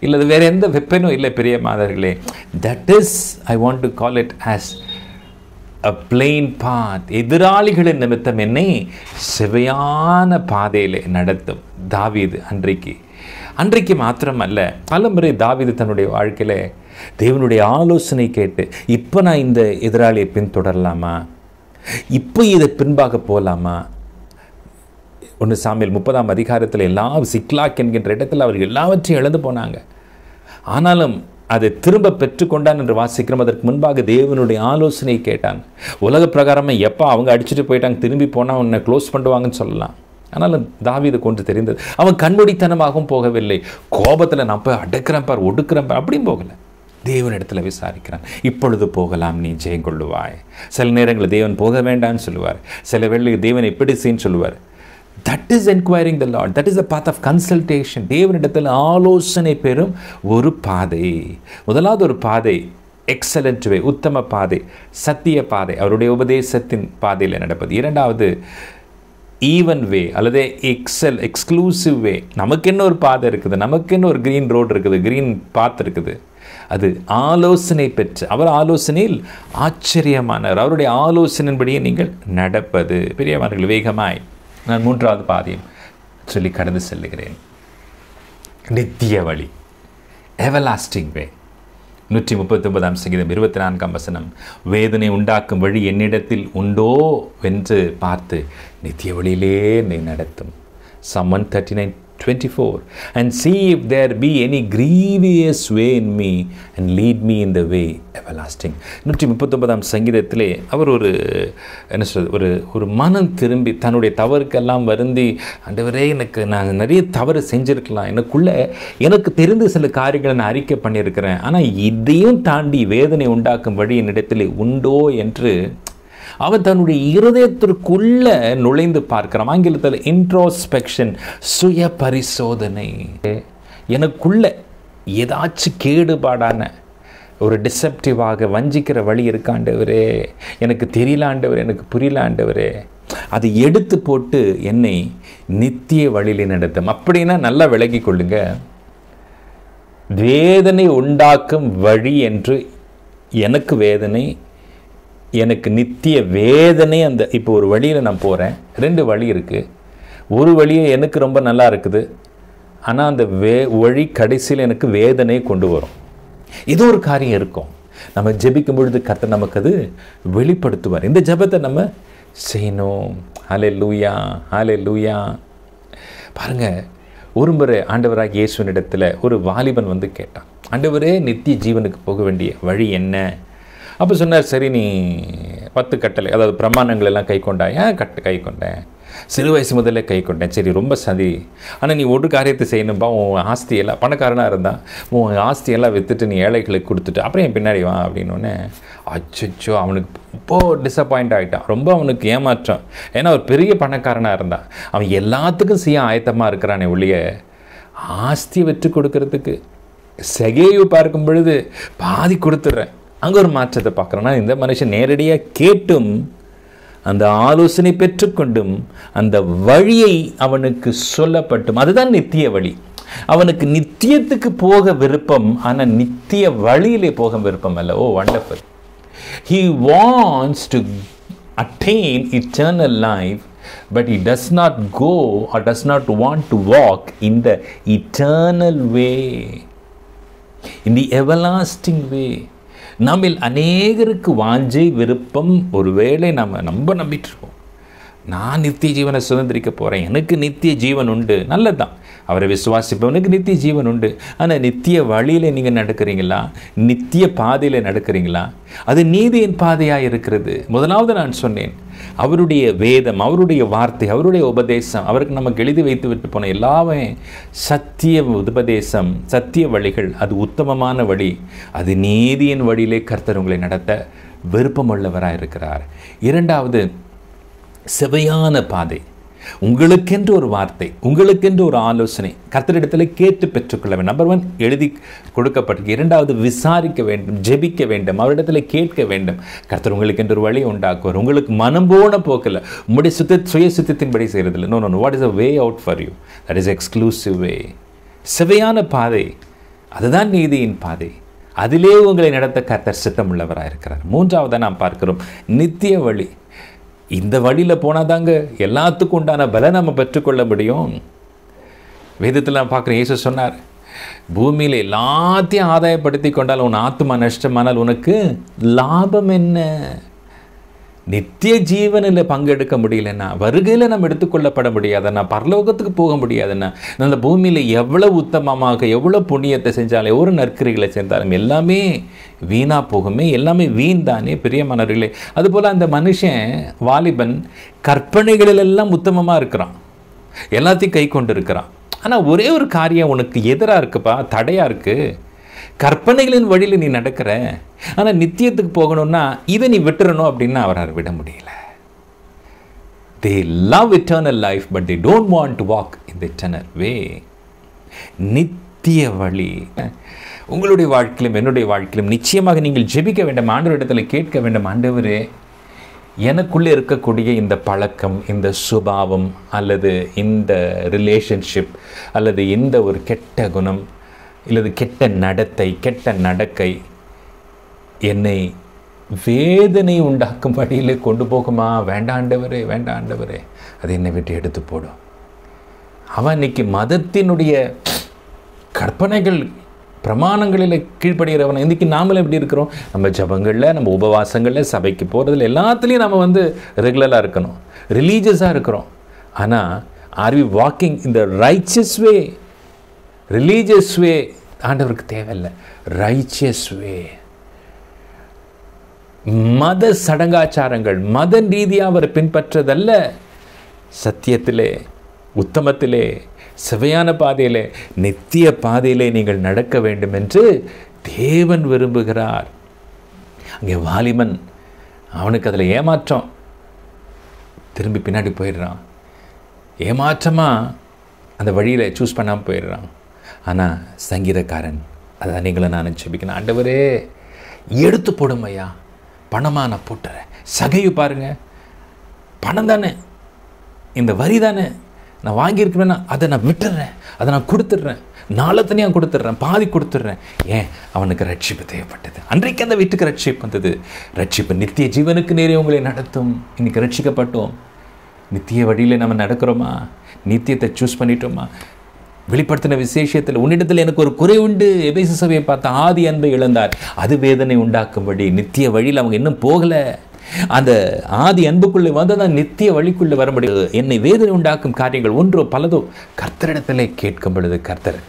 S1: இல்லை வேறு எந்த வெப்பனோ இல்லை. பெரிய மாதர்களே, that is I want to call it as a plain path. எதிராளிகளின் நிமித்தம் என்னை செவையான பாதையிலே நடத்தும். தாவீது அன்றைக்கு மாத்திரமல்ல, பல முறை தாவீது தன்னுடைய வாழ்க்கையில் தேவனுடைய ஆலோசனை கேட்டு, இப்போ நான் இந்த எதிராளியை பின்தொடரலாமா, இப்போ இதை பின்பாக போகலாமா. 1 சாமுவேல் 30ஆம் அதிகாரத்தில் சிக்லாக் என்கின்ற இடத்தில் அவர்கள் எல்லாவற்றையும் இழந்து போனாங்க. ஆனாலும் அதை திரும்ப பெற்றுக்கொண்டான் என்று வாசிக்கிறோம். அதற்கு முன்பாக தேவனுடைய ஆலோசனை கேட்டான். உலக பிரகாரமாக எப்போ அவங்க அடிச்சுட்டு போயிட்டாங்க, திரும்பி போனால் உன்னை க்ளோஸ் பண்ணுவாங்கன்னு சொல்லலாம். ஆனாலும் தாவீது கொண்டு தெரிந்தது, அவன் கண்மூடித்தனமாகவும் போகவில்லை. கோபத்தில் நான் போய் அடக்கிறேன் பார், ஒடுக்கிறேன் பார், அப்படியும் போகலை. தேவனிடத்தில் விசாரிக்கிறான். இப்பொழுது போகலாம், நீ ஜெயம் கொள்ளுவாய். சில நேரங்களில் தேவன் போக வேண்டாம்னு சொல்லுவார், சில வேளையில் தேவன் எப்படி செய்யன்னு சொல்லுவார். That is inquiring the Lord. That is a path of consultation. தேவனிடத்தில் ஆலோசனை பெறும் ஒரு பாதை. முதலாவது ஒரு பாதை எக்ஸலண்ட் வே, உத்தம பாதை, சத்திய பாதை, அவருடைய உபதேசத்தின் பாதையில் நடப்பது. இரண்டாவது ஈவன் வே அல்லது எக்ஸ்க்ளூசிவ் வே. நமக்கு என்ன ஒரு பாதை இருக்குது, நமக்கு என்ன ஒரு கிரீன் ரோடு இருக்குது, கிரீன் பாத் இருக்குது. அது ஆலோசனை பெற்று, அவர் ஆலோசனையில் ஆச்சரியமானவர், அவருடைய ஆலோசனையின்படியே நீங்கள் நடப்பது. பெரியவர்கள், வேகமாய் நான் 3வது பாதையும் சொல்லி கடந்து செல்லுகிறேன். நித்திய வழி, எவர்லாஸ்டிங் வே. 139ஆம் சங்கீதம் 24ஆம் வசனம், வேதனை உண்டாக்கும் வழி என்னிடத்தில் உண்டோ என்று பார்த்து நித்திய வழியிலே என்னை நடத்தும். Psalm 139:24, and see if there be any grievous way in me and lead me in the way everlasting. 139ஆம் சங்கீதத்திலே அவர் என்ன சொல்றது, ஒரு மனம் திரும்பி தன்னுடைய தவறுக்கெல்லாம் வருந்தி, ஆண்டவரே நான் நிறைய தவறு செஞ்சுருக்கலாம், எனக்கு தெரிந்த சில காரியங்களை நான் அறிக்கை பண்ணியிருக்கிறேன், ஆனால் இதையும் தாண்டி வேதனை உண்டாக்கும் வழி என்னிடத்தில் உண்டோ என்று அவன் தன்னுடைய இருதயத்திற்குள்ள நுழைந்து பார்க்கிறான். ஆங்கிலத்தில் இன்ட்ரோஸ்பெக்ஷன், சுய பரிசோதனை. எனக்குள்ள ஏதாச்சும் கேடுபாடான ஒரு டிசெப்டிவாக வஞ்சிக்கிற வழி இருக்காண்டவரே, எனக்கு தெரியல ஆண்டவரே, எனக்கு புரியல ஆண்டவரே, அதை எடுத்து போட்டு என்னை நித்திய வழியில் நடத்தும். அப்படின்னா நல்லா விளங்கி கொள்ளுங்க, வேதனை உண்டாக்கும் வழி என்று எனக்கு வேதனை, எனக்கு நித்திய வேதனை. அந்த இப்போ ஒரு வழியில் நான் போகிறேன், 2 வழி இருக்குது. ஒரு வழியே எனக்கு ரொம்ப நல்லா இருக்குது, ஆனால் அந்த வழி கடைசியில் எனக்கு வேதனை கொண்டு வரும். இது ஒரு காரியம் இருக்கும். நம்ம ஜெபிக்கும் பொழுது கர்த்தர் நமக்கு அது வெளிப்படுத்துவார். இந்த ஜெபத்தை நம்ம செய்யணும். ஹல்லேலூயா, ஹல்லேலூயா. பாருங்கள், ஒரு முறை ஆண்டவராக இயேசுவினிடத்தில் ஒரு வாலிபன் வந்து கேட்டான், ஆண்டவரே நித்திய ஜீவனுக்கு போக வேண்டிய வழி என்ன? அப்போ சொன்னார், சரி நீ 10 கட்டளை, அதாவது பிரமாணங்கள் எல்லாம் கை கொண்டா? ஏன் கை கொண்டேன், சிறு வயசு முதல்ல கை கொண்டேன். சரி, ரொம்ப சதி. ஆனால் நீ ஒரு காரியத்தை செய்யணும்பா, உன் ஆஸ்தியெல்லாம், பணக்காரனாக இருந்தால் உன் ஆஸ்தியெல்லாம் விற்றுட்டு நீ ஏழைகளுக்கு கொடுத்துட்டு அப்புறம் என் பின்னாடி வா அப்படின்னோடனே, அச்சோ அவனுக்கு ரொம்ப டிசப்பாயிண்ட் ஆகிட்டான். ரொம்ப அவனுக்கு ஏமாற்றம். ஏன்னா ஒரு பெரிய பணக்காரனாக இருந்தான், அவன் எல்லாத்துக்கும் செய்ய ஆயத்தமாக இருக்கிறானே ஒழிய ஆஸ்தியை விற்று கொடுக்கறதுக்கு செகையை பார்க்கும் பொழுது பாதி கொடுத்துட்றேன். அங்கே ஒரு மாற்றத்தை பார்க்குறோன்னா, இந்த மனுஷன் நேரடியாக கேட்டும் அந்த ஆலோசனை பெற்றுக்கொண்டும் அந்த வழியை அவனுக்கு சொல்லப்பட்டும், அதுதான் நித்திய வழி. அவனுக்கு நித்தியத்துக்கு போக விருப்பம், ஆனால் நித்திய வழியிலே போக விருப்பம் அல்ல. ஓ wonderful. He wants to attain eternal life, but he does not go or does not want to walk in the eternal way, in the everlasting way. நம்மில் அநேகருக்கு வாஞ்சை விருப்பம், ஒருவேளை நம்ம நம்பிட்டுருக்கோம், நான் நித்திய ஜீவனை சுதந்திரிக்க போகிறேன், எனக்கு நித்திய ஜீவன் உண்டு. நல்லதுதான், அவரை விசுவாசிப்பவனுக்கு நித்திய ஜீவன் உண்டு. ஆனால் நித்திய வழியில் நீங்கள் நடக்கிறீங்களா, நித்திய பாதையில் நடக்கிறீங்களா? அது நீதியின் பாதையாக இருக்கிறது. முதலாவது நான் சொன்னேன், அவருடைய வேதம், அவருடைய வார்த்தை, அவருடைய உபதேசம், அவருக்கு நமக்கு எழுதி வைத்து விட்டு போன எல்லாமே சத்திய உபதேசம், சத்திய வழிகள். அது உத்தமமான வழி. அது நீதியின் வழியிலே கர்த்தர் உங்களை நடத்த விருப்பமுள்ளவராக இருக்கிறார். இரண்டாவது, செவையான பாதை. உங்களுக்கென்று ஒரு வார்த்தை, உங்களுக்கென்று ஒரு ஆலோசனை கர்த்தரிடத்தில் கேட்டு பெற்றுக்கொள்ள வேண்டும். நம்பர் 1 எழுதி கொடுக்கப்பட்டிருக்கு. இரண்டாவது, விசாரிக்க வேண்டும், ஜெபிக்க வேண்டும், அவரிடத்தில் கேட்க வேண்டும். கர்த்தர் உங்களுக்கு ஒரு வழி உண்டாக்குவார். உங்களுக்கு மனம் போன போக்கில் உங்களுடைய சுய சுத்தத்தின்படி செய்கிறதில்லை. No, what is a way out for you? That is exclusive way. செவையான பாதை, அதுதான் நீதியின் பாதை. அதிலே உங்களை நடத்த கர்த்தர் சித்தம் உள்ளவராக இருக்கிறார். மூன்றாவதாக நாம் பார்க்கிறோம் நித்திய வழி. இந்த வழியில் போனால் தாங்க எல்லாத்துக்கும் உண்டான பலனை நம்ம பெற்றுக்கொள்ள முடியும். வேதத்தில் நான் பார்க்குறேன், இயேசு சொன்னார், பூமியில் எல்லாத்தையும் ஆதாயப்படுத்தி கொண்டால் உன் ஆத்மா நஷ்டமானால் உனக்கு லாபம் என்ன? நித்திய ஜீவனில் பங்கெடுக்க முடியலன்னா, வருகையில் நம்ம எடுத்துக்கொள்ளப்பட முடியாதுன்னா, பரலோகத்துக்கு போக முடியாதுன்னா, அந்த பூமியில் எவ்வளவு உத்தமமாக எவ்வளோ புண்ணியத்தை செஞ்சாலும் எவ்வளோ நற்கிரிகளை செஞ்சாலும் எல்லாமே வீணாக போகுமே, எல்லாமே வீண் தானே பிரியமானவர்களே. அதுபோல் அந்த மனுஷன் வாலிபன் கற்பனைகளிலெல்லாம் உத்தமமாக இருக்கிறான், எல்லாத்தையும் கை கொண்டு இருக்கிறான். ஆனால் ஒரே ஒரு காரியம் உனக்கு எதிராக இருக்குப்பா, தடையாக இருக்குது. கற்பனைகளின் வழியில் நீ நடக்கிற, ஆனால் நித்தியத்துக்கு போகணும்னா இதை நீ விட்டுறணும் அப்படின்னா அவரால் விட முடியல. They love eternal life but they don't want to walk in the eternal way. நித்திய வழி உங்களுடைய வாழ்க்கையிலும் என்னுடைய வாழ்க்கையிலும் நிச்சயமாக நீங்கள் ஜெபிக்க வேண்டும், ஆண்டவரிடத்தில் கேட்க வேண்டும். ஆண்டவரே, எனக்குள்ளே இருக்கக்கூடிய இந்த பழக்கம், இந்த சுபாவம் அல்லது இந்த ரிலேஷன்ஷிப் அல்லது இந்த ஒரு கெட்ட குணம் இல்லது கெட்ட நடத்தை, கெட்ட நடக்கை என்னை வேதனை உண்டாக்கும் வழியில் கொண்டு போகுமா? வேண்டாண்டவரே, வேண்டாண்டவரே, அது என்னை விட்டு எடுத்து போடும். அவன் இன்னைக்கு மதத்தினுடைய கற்பனைகள் பிரமாணங்களில் கீழ்ப்படுகிறவன். இன்றைக்கி நாமளும் எப்படி இருக்கிறோம்? நம்ம ஜபங்களில், நம்ம உபவாசங்களில், சபைக்கு போகிறதுல எல்லாத்துலேயும் நம்ம ரெகுலராக இருக்கணும், ரிலீஜியஸாக இருக்கிறோம். ஆனால் are we walking in the righteous way? Religious way ஆண்டவருக்கு தேவையில்லை. ரைச்சியஸ் வே, மத சடங்காச்சாரங்கள், மத ரீதியாக அவரை பின்பற்றதல்ல, சத்தியத்திலே, உத்தமத்திலே, செவையான பாதையிலே, நித்திய பாதையிலே நீங்கள் நடக்க வேண்டும் என்று தேவன் விரும்புகிறார். அங்கே வாலிபன், அவனுக்கு அதில் ஏமாற்றம், திரும்பி பின்னாடி போயிடுறான். ஏமாற்றமாக அந்த வழியில் சூஸ் பண்ணாமல் போயிடுறான். ஆனால் சங்கீதக்காரன், அதான் நீங்களும் நானும் ஜெபிக்கணும், ஆண்டவரே எடுத்து போடும் ஐயா, பணமாக நான் போட்டுறேன். சகையை பாருங்கள், பணம் தானே, இந்த வரி தானே நான் வாங்கியிருக்கிறேன்னா அதை நான் விட்டுடுறேன், அதை நான் கொடுத்துட்றேன், நாளை தனியாக கொடுத்துட்றேன், பாதி கொடுத்துட்றேன். ஏன்? அவனுக்கு ரட்சிப்பு தேவைப்பட்டது. அன்றைக்கு அந்த வீட்டுக்கு ரட்சிப்பு வந்தது. ரட்சிப்பு நித்திய ஜீவனுக்கு நேரே உங்களை நடத்தும். இன்றைக்கி ரட்சிக்கப்பட்டோம், நித்திய வழியில் நம்ம நடக்கிறோமா? நித்தியத்தை சூஸ் பண்ணிட்டோமா? வெளிப்படுத்தின விசேஷத்தில் உன்னிடத்தில் எனக்கு ஒரு குறை உண்டு, எபேசு சபையை பார்த்த ஆதி அன்பை இழந்தார், அது வேதனை உண்டாக்கும்படி. நித்திய வழியில் அவங்க இன்னும் போகலை. அந்த ஆதி அன்புக்குள்ளே வந்ததான் நித்திய வழிக்குள்ளே வர முடியாது. என்னை வேதனை உண்டாக்கும் காரியங்கள் ஒன்றோ பலதோ கர்த்தரிடத்திலே கேட்கும் பொழுது கர்த்தர்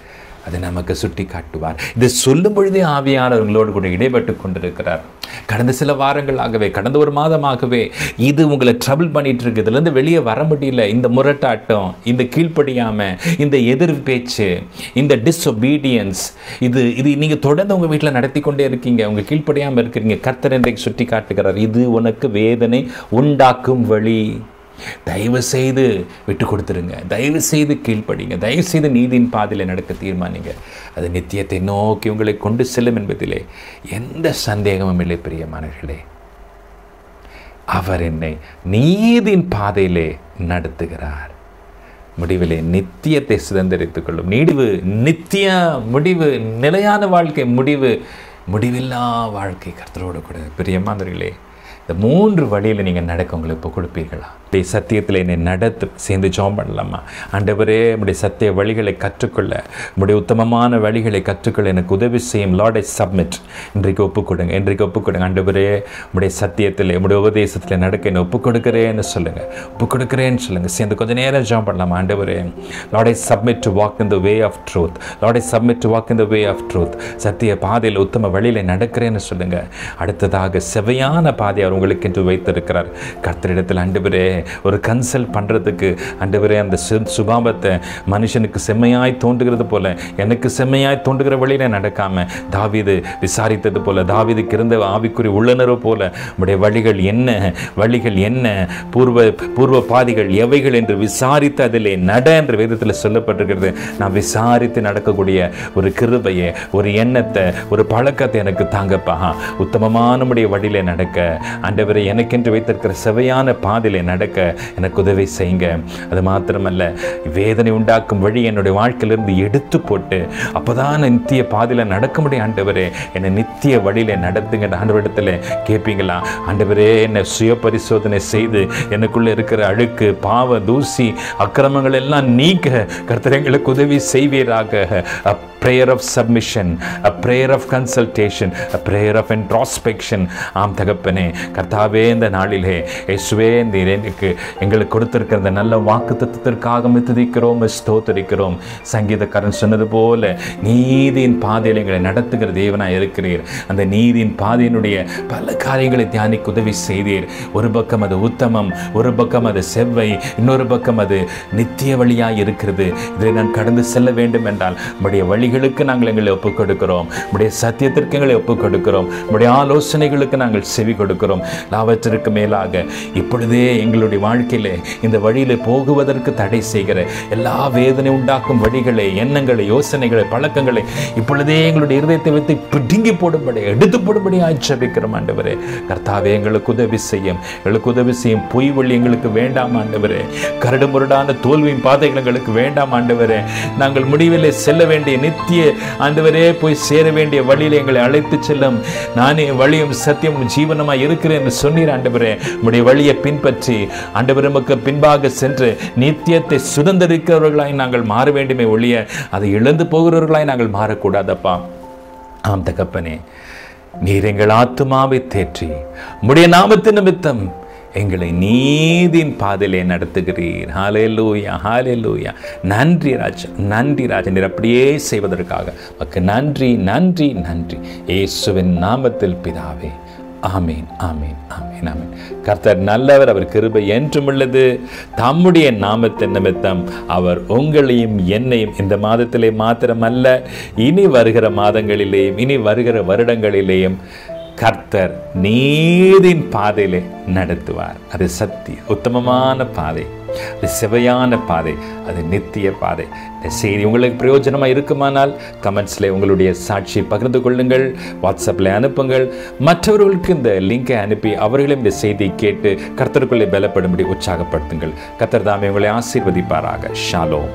S1: அதை நமக்கு சுட்டி காட்டுவார். இது சொல்லும் பொழுதே ஆவியானவர்களோடு கூட இடைப்பட்டு கொண்டிருக்கிறார். கடந்த சில வாரங்களாகவே, கடந்த ஒரு மாதமாகவே இது உங்களை ட்ரபிள் பண்ணிட்டு இருக்கு. இதுலேருந்து வெளியே வர முடியல. இந்த முரட்டாட்டம், இந்த கீழ்ப்படியாமல், இந்த எதிர் பேச்சு, இந்த டிஸ்ஒபீடியன்ஸ், இது நீங்கள் தொடர்ந்து உங்கள் வீட்டில் நடத்தி கொண்டே இருக்கீங்க. உங்கள் கீழ்ப்படியாமல் இருக்கிறீங்க. கர்த்தர் இன்றைக்கு சுட்டி காட்டுகிறார், இது உனக்கு வேதனை உண்டாக்கும் வழி. தயவு செய்து விட்டு கொடுத்துருங்க, தயவு செய்து கீழ்ப்படிங்க, தயவு செய்து நீதியின் பாதையில் நடக்க தீர்மானிங்க. அது நித்தியத்தை நோக்கி உங்களை கொண்டு செல்லும் என்பதிலே எந்த சந்தேகமும் இல்லை பிரியமானவர்களே. அவர் என்னை நீதியின் பாதையிலே நடத்துகிறார். முடிவிலே நித்தியத்தை சுதந்திரித்துக் கொள்ளும். நீடிவு, நித்திய முடிவு, நிலையான வாழ்க்கை, முடிவில்லா வாழ்க்கை கர்த்தரோடு கூட. பிரியமானவர்களே, இந்த 3 வழியில் நீங்கள் நடக்க உங்களுக்கு இப்போ கொடுப்பீர்களா? உடைய சத்தியத்தில் என்னை நடத்து. சேர்ந்து ஜெபம் பண்ணலாமா? ஆண்டவரே, உடைய சத்திய வழிகளை கற்றுக்கொள்ள, உடைய உத்தமமான வழிகளை கற்றுக்கொள்ள எனக்கு உதவி செய்யும். Lord, I submit. இன்றைக்கு ஒப்புக்கொடுங்க, இன்றைக்கு ஒப்புக்கொடுங்க. ஆண்டவரே, உடைய சத்தியத்தில், உடைய உபதேசத்தில் நடக்க என்னை ஒப்புக்கொடுக்கிறேன்னு சொல்லுங்கள், ஒப்புக்கொடுக்கிறேன்னு சொல்லுங்கள். சேர்ந்து கொஞ்சம் நேரம் ஜெபம் பண்ணலாமா? ஆண்டவரே, Lord, I submit to walk in the way of truth. Lord, I submit to walk in the way of truth. சத்திய பாதையில் உத்தம வழியில் நடக்கிறேன்னு சொல்லுங்கள். அடுத்ததாக செவையான பாதையை உங்களுக்கு என்று வைத்திருக்கிறார். கர்த்தரிடத்தில் ஆண்டவரே ஒரு கன்சல்ட் பண்ணுறதுக்கு, ஆண்டவரே அந்த சுபாவத்தை மனுஷனுக்கு செம்மையாய் தோன்றுகிறது போல எனக்கு செம்மையாய் தோன்றுகிற வழியில நடக்காமல் தாவீது விசாரித்தது போல, தாவீதுக்கு இருந்த ஆவிக்குரிய உள்ளுணர்வு போல உடைய வழிகள் என்ன, பூர்வ பாதைகள் எவைகள் என்று விசாரித்து அதிலே நட என்று வேதத்தில் சொல்லப்பட்டிருக்கிறது. நான் விசாரித்து நடக்கக்கூடிய ஒரு கிருபையை, ஒரு எண்ணத்தை, ஒரு பழக்கத்தை எனக்கு தாங்கப்பா. உத்தமமான உடைய வழியிலே நடக்க, ஆண்டவரை எனக்கென்று வைத்திருக்கிற செவையான பாதையிலே நடக்க நடக்க எனக்கு உதவி செய்யுங்க. அது மாத்திரமல்ல, வேதனை உண்டாக்கும் வழி என்னுடைய வாழ்க்கையிலிருந்து எடுத்து போட்டு அப்போதான் நித்திய பாதையில் நடக்க முடியும். ஆண்டவரே, என்னை நித்திய வழியில் நடத்துங்க. ஆண்டவரிடத்தில் கேட்பீங்களா? ஆண்டவரே, என்னை சுய பரிசோதனை செய்து எனக்குள்ளே இருக்கிற அழுக்கு, பாவ, தூசி, அக்கிரமங்கள் எல்லாம் நீக்க கர்த்தர் எங்களுக்கு உதவி செய்வீராக. A prayer of submission, a prayer of consultation, a prayer of introspection. ஆம் தகப்பனே, கர்த்தாவே, இந்த நாளிலே இயேசுவே, எனக்கு எங்களுக்கு கொடுத்திருக்கிற இந்த நல்ல வாக்குத்தத்தத்திற்காக துதிக்கிறோம், ஸ்தோத்திரிக்கிறோம். சங்கீதக்காரன் சொன்னது போல நீதியின் பாதையில் எங்களை நடத்துகிற தேவனாய் இருக்கிறீர். அந்த நீதியின் பாதையினுடைய பல காரியங்களை தியானிக்க உதவி செய்தீர். ஒரு பக்கம் அது உத்தமம், ஒரு பக்கம் அது செவ்வை, இன்னொரு பக்கம் அது நித்திய வழியாய் இருக்கிறது. இதை நான் கடந்து செல்ல வேண்டும் என்றால் உம்முடைய வழிகளுக்கு நாங்கள் எங்களை ஒப்புக் கொடுக்கிறோம். உம்முடைய சத்தியத்திற்கு எங்களை ஒப்புக் கொடுக்கிறோம். உம்முடைய ஆலோசனைகளுக்கு நாங்கள் செவி கொடுக்கிறோம். லாபத்திற்கு மேலாக இப்பொழுதே எங்களுடைய வாழ்க்கையிலே இந்த வழியிலே போகுவதற்கு தடை செய்கிற எல்லா வேதனை உண்டாக்கும் வழிகளை, எண்ணங்களை, யோசனைகளை, பழக்கங்களை இப்பொழுதே எங்களுடைய இருதயத்தை வைத்து பிடுங்கி போடும்படி, எடுத்து போடும்படி ஆட்சேபிக்கிறோம். ஆண்டவரே, கர்த்தாவே, எங்களுக்கு உதவி செய்யும், எங்களுக்கு உதவி செய்யும். பொய் வழி எங்களுக்கு வேண்டாம் ஆண்டவரே. கரடு முரடான தோல்வியின் பாதைகள் எங்களுக்கு வேண்டாம் ஆண்டவரே. நாங்கள் முடிவிலே செல்ல வேண்டிய நித்திய ஆண்டவரே போய் சேர வேண்டிய வழியிலே எங்களை அழைத்து செல்லும். நானே வழியும் சத்தியமும் ஜீவனமாய் இருக்கிறேன் என்று சொன்னீர் ஆண்டவரே. உம்முடைய வழியை பின்பற்றி ஆண்டவரே நமக்கு பின்பாக சென்று நித்தியத்தை சுதந்திரிக்கிறவர்களாய் நாங்கள் மாற வேண்டுமே ஒழிய அதை இழந்து போகிறவர்களாய் நாங்கள் மாறக்கூடாதப்பா. ஆம் தகப்பனே, நீர் எங்கள் ஆத்துமாவை தேற்றி உம்முடைய நாமத்தின் நிமித்தம் எங்களை நீதியின் பாதையிலே நடத்துகிறீர். ஹல்லேலூயா, ஹல்லேலூயா. நன்றி ராஜா, நன்றி ராஜா. நீர் அப்படியே செய்வதற்காக உமக்கு நன்றி, நன்றி, நன்றி. இயேசுவின் நாமத்தில் பிதாவே, ஆமீன், ஆமீன், ஆமீன், ஆமீன். கர்த்தர் நல்லவர், அவர் கிருபை என்றும் உள்ளது. தம்முடைய நாமத்தின் நிமித்தம் அவர் உங்களையும் என்னையும் இந்த மாதத்திலே மாத்திரமல்ல, இனி வருகிற மாதங்களிலேயும் இனி வருகிற வருடங்களிலேயும் கர்த்தர் நீதியின் பாதையிலே நடத்துவார். அது சத்திய உத்தமமான பாதை, அது செவையான பாதை, அது நித்திய பாதை. இந்த செய்தி உங்களுக்கு பிரயோஜனமாக இருக்குமானால் கமெண்ட்ஸில் உங்களுடைய சாட்சியை பகிர்ந்து கொள்ளுங்கள், வாட்ஸ்அப்பில் அனுப்புங்கள். மற்றவர்களுக்கு இந்த லிங்கை அனுப்பி அவர்களும் இந்த செய்தியை கேட்டு கர்த்தருக்குள்ளே பலப்படும்படி உற்சாகப்படுத்துங்கள். கர்த்தர் தாமே உங்களை ஆசீர்வதிப்பாராக. ஷாலோம்.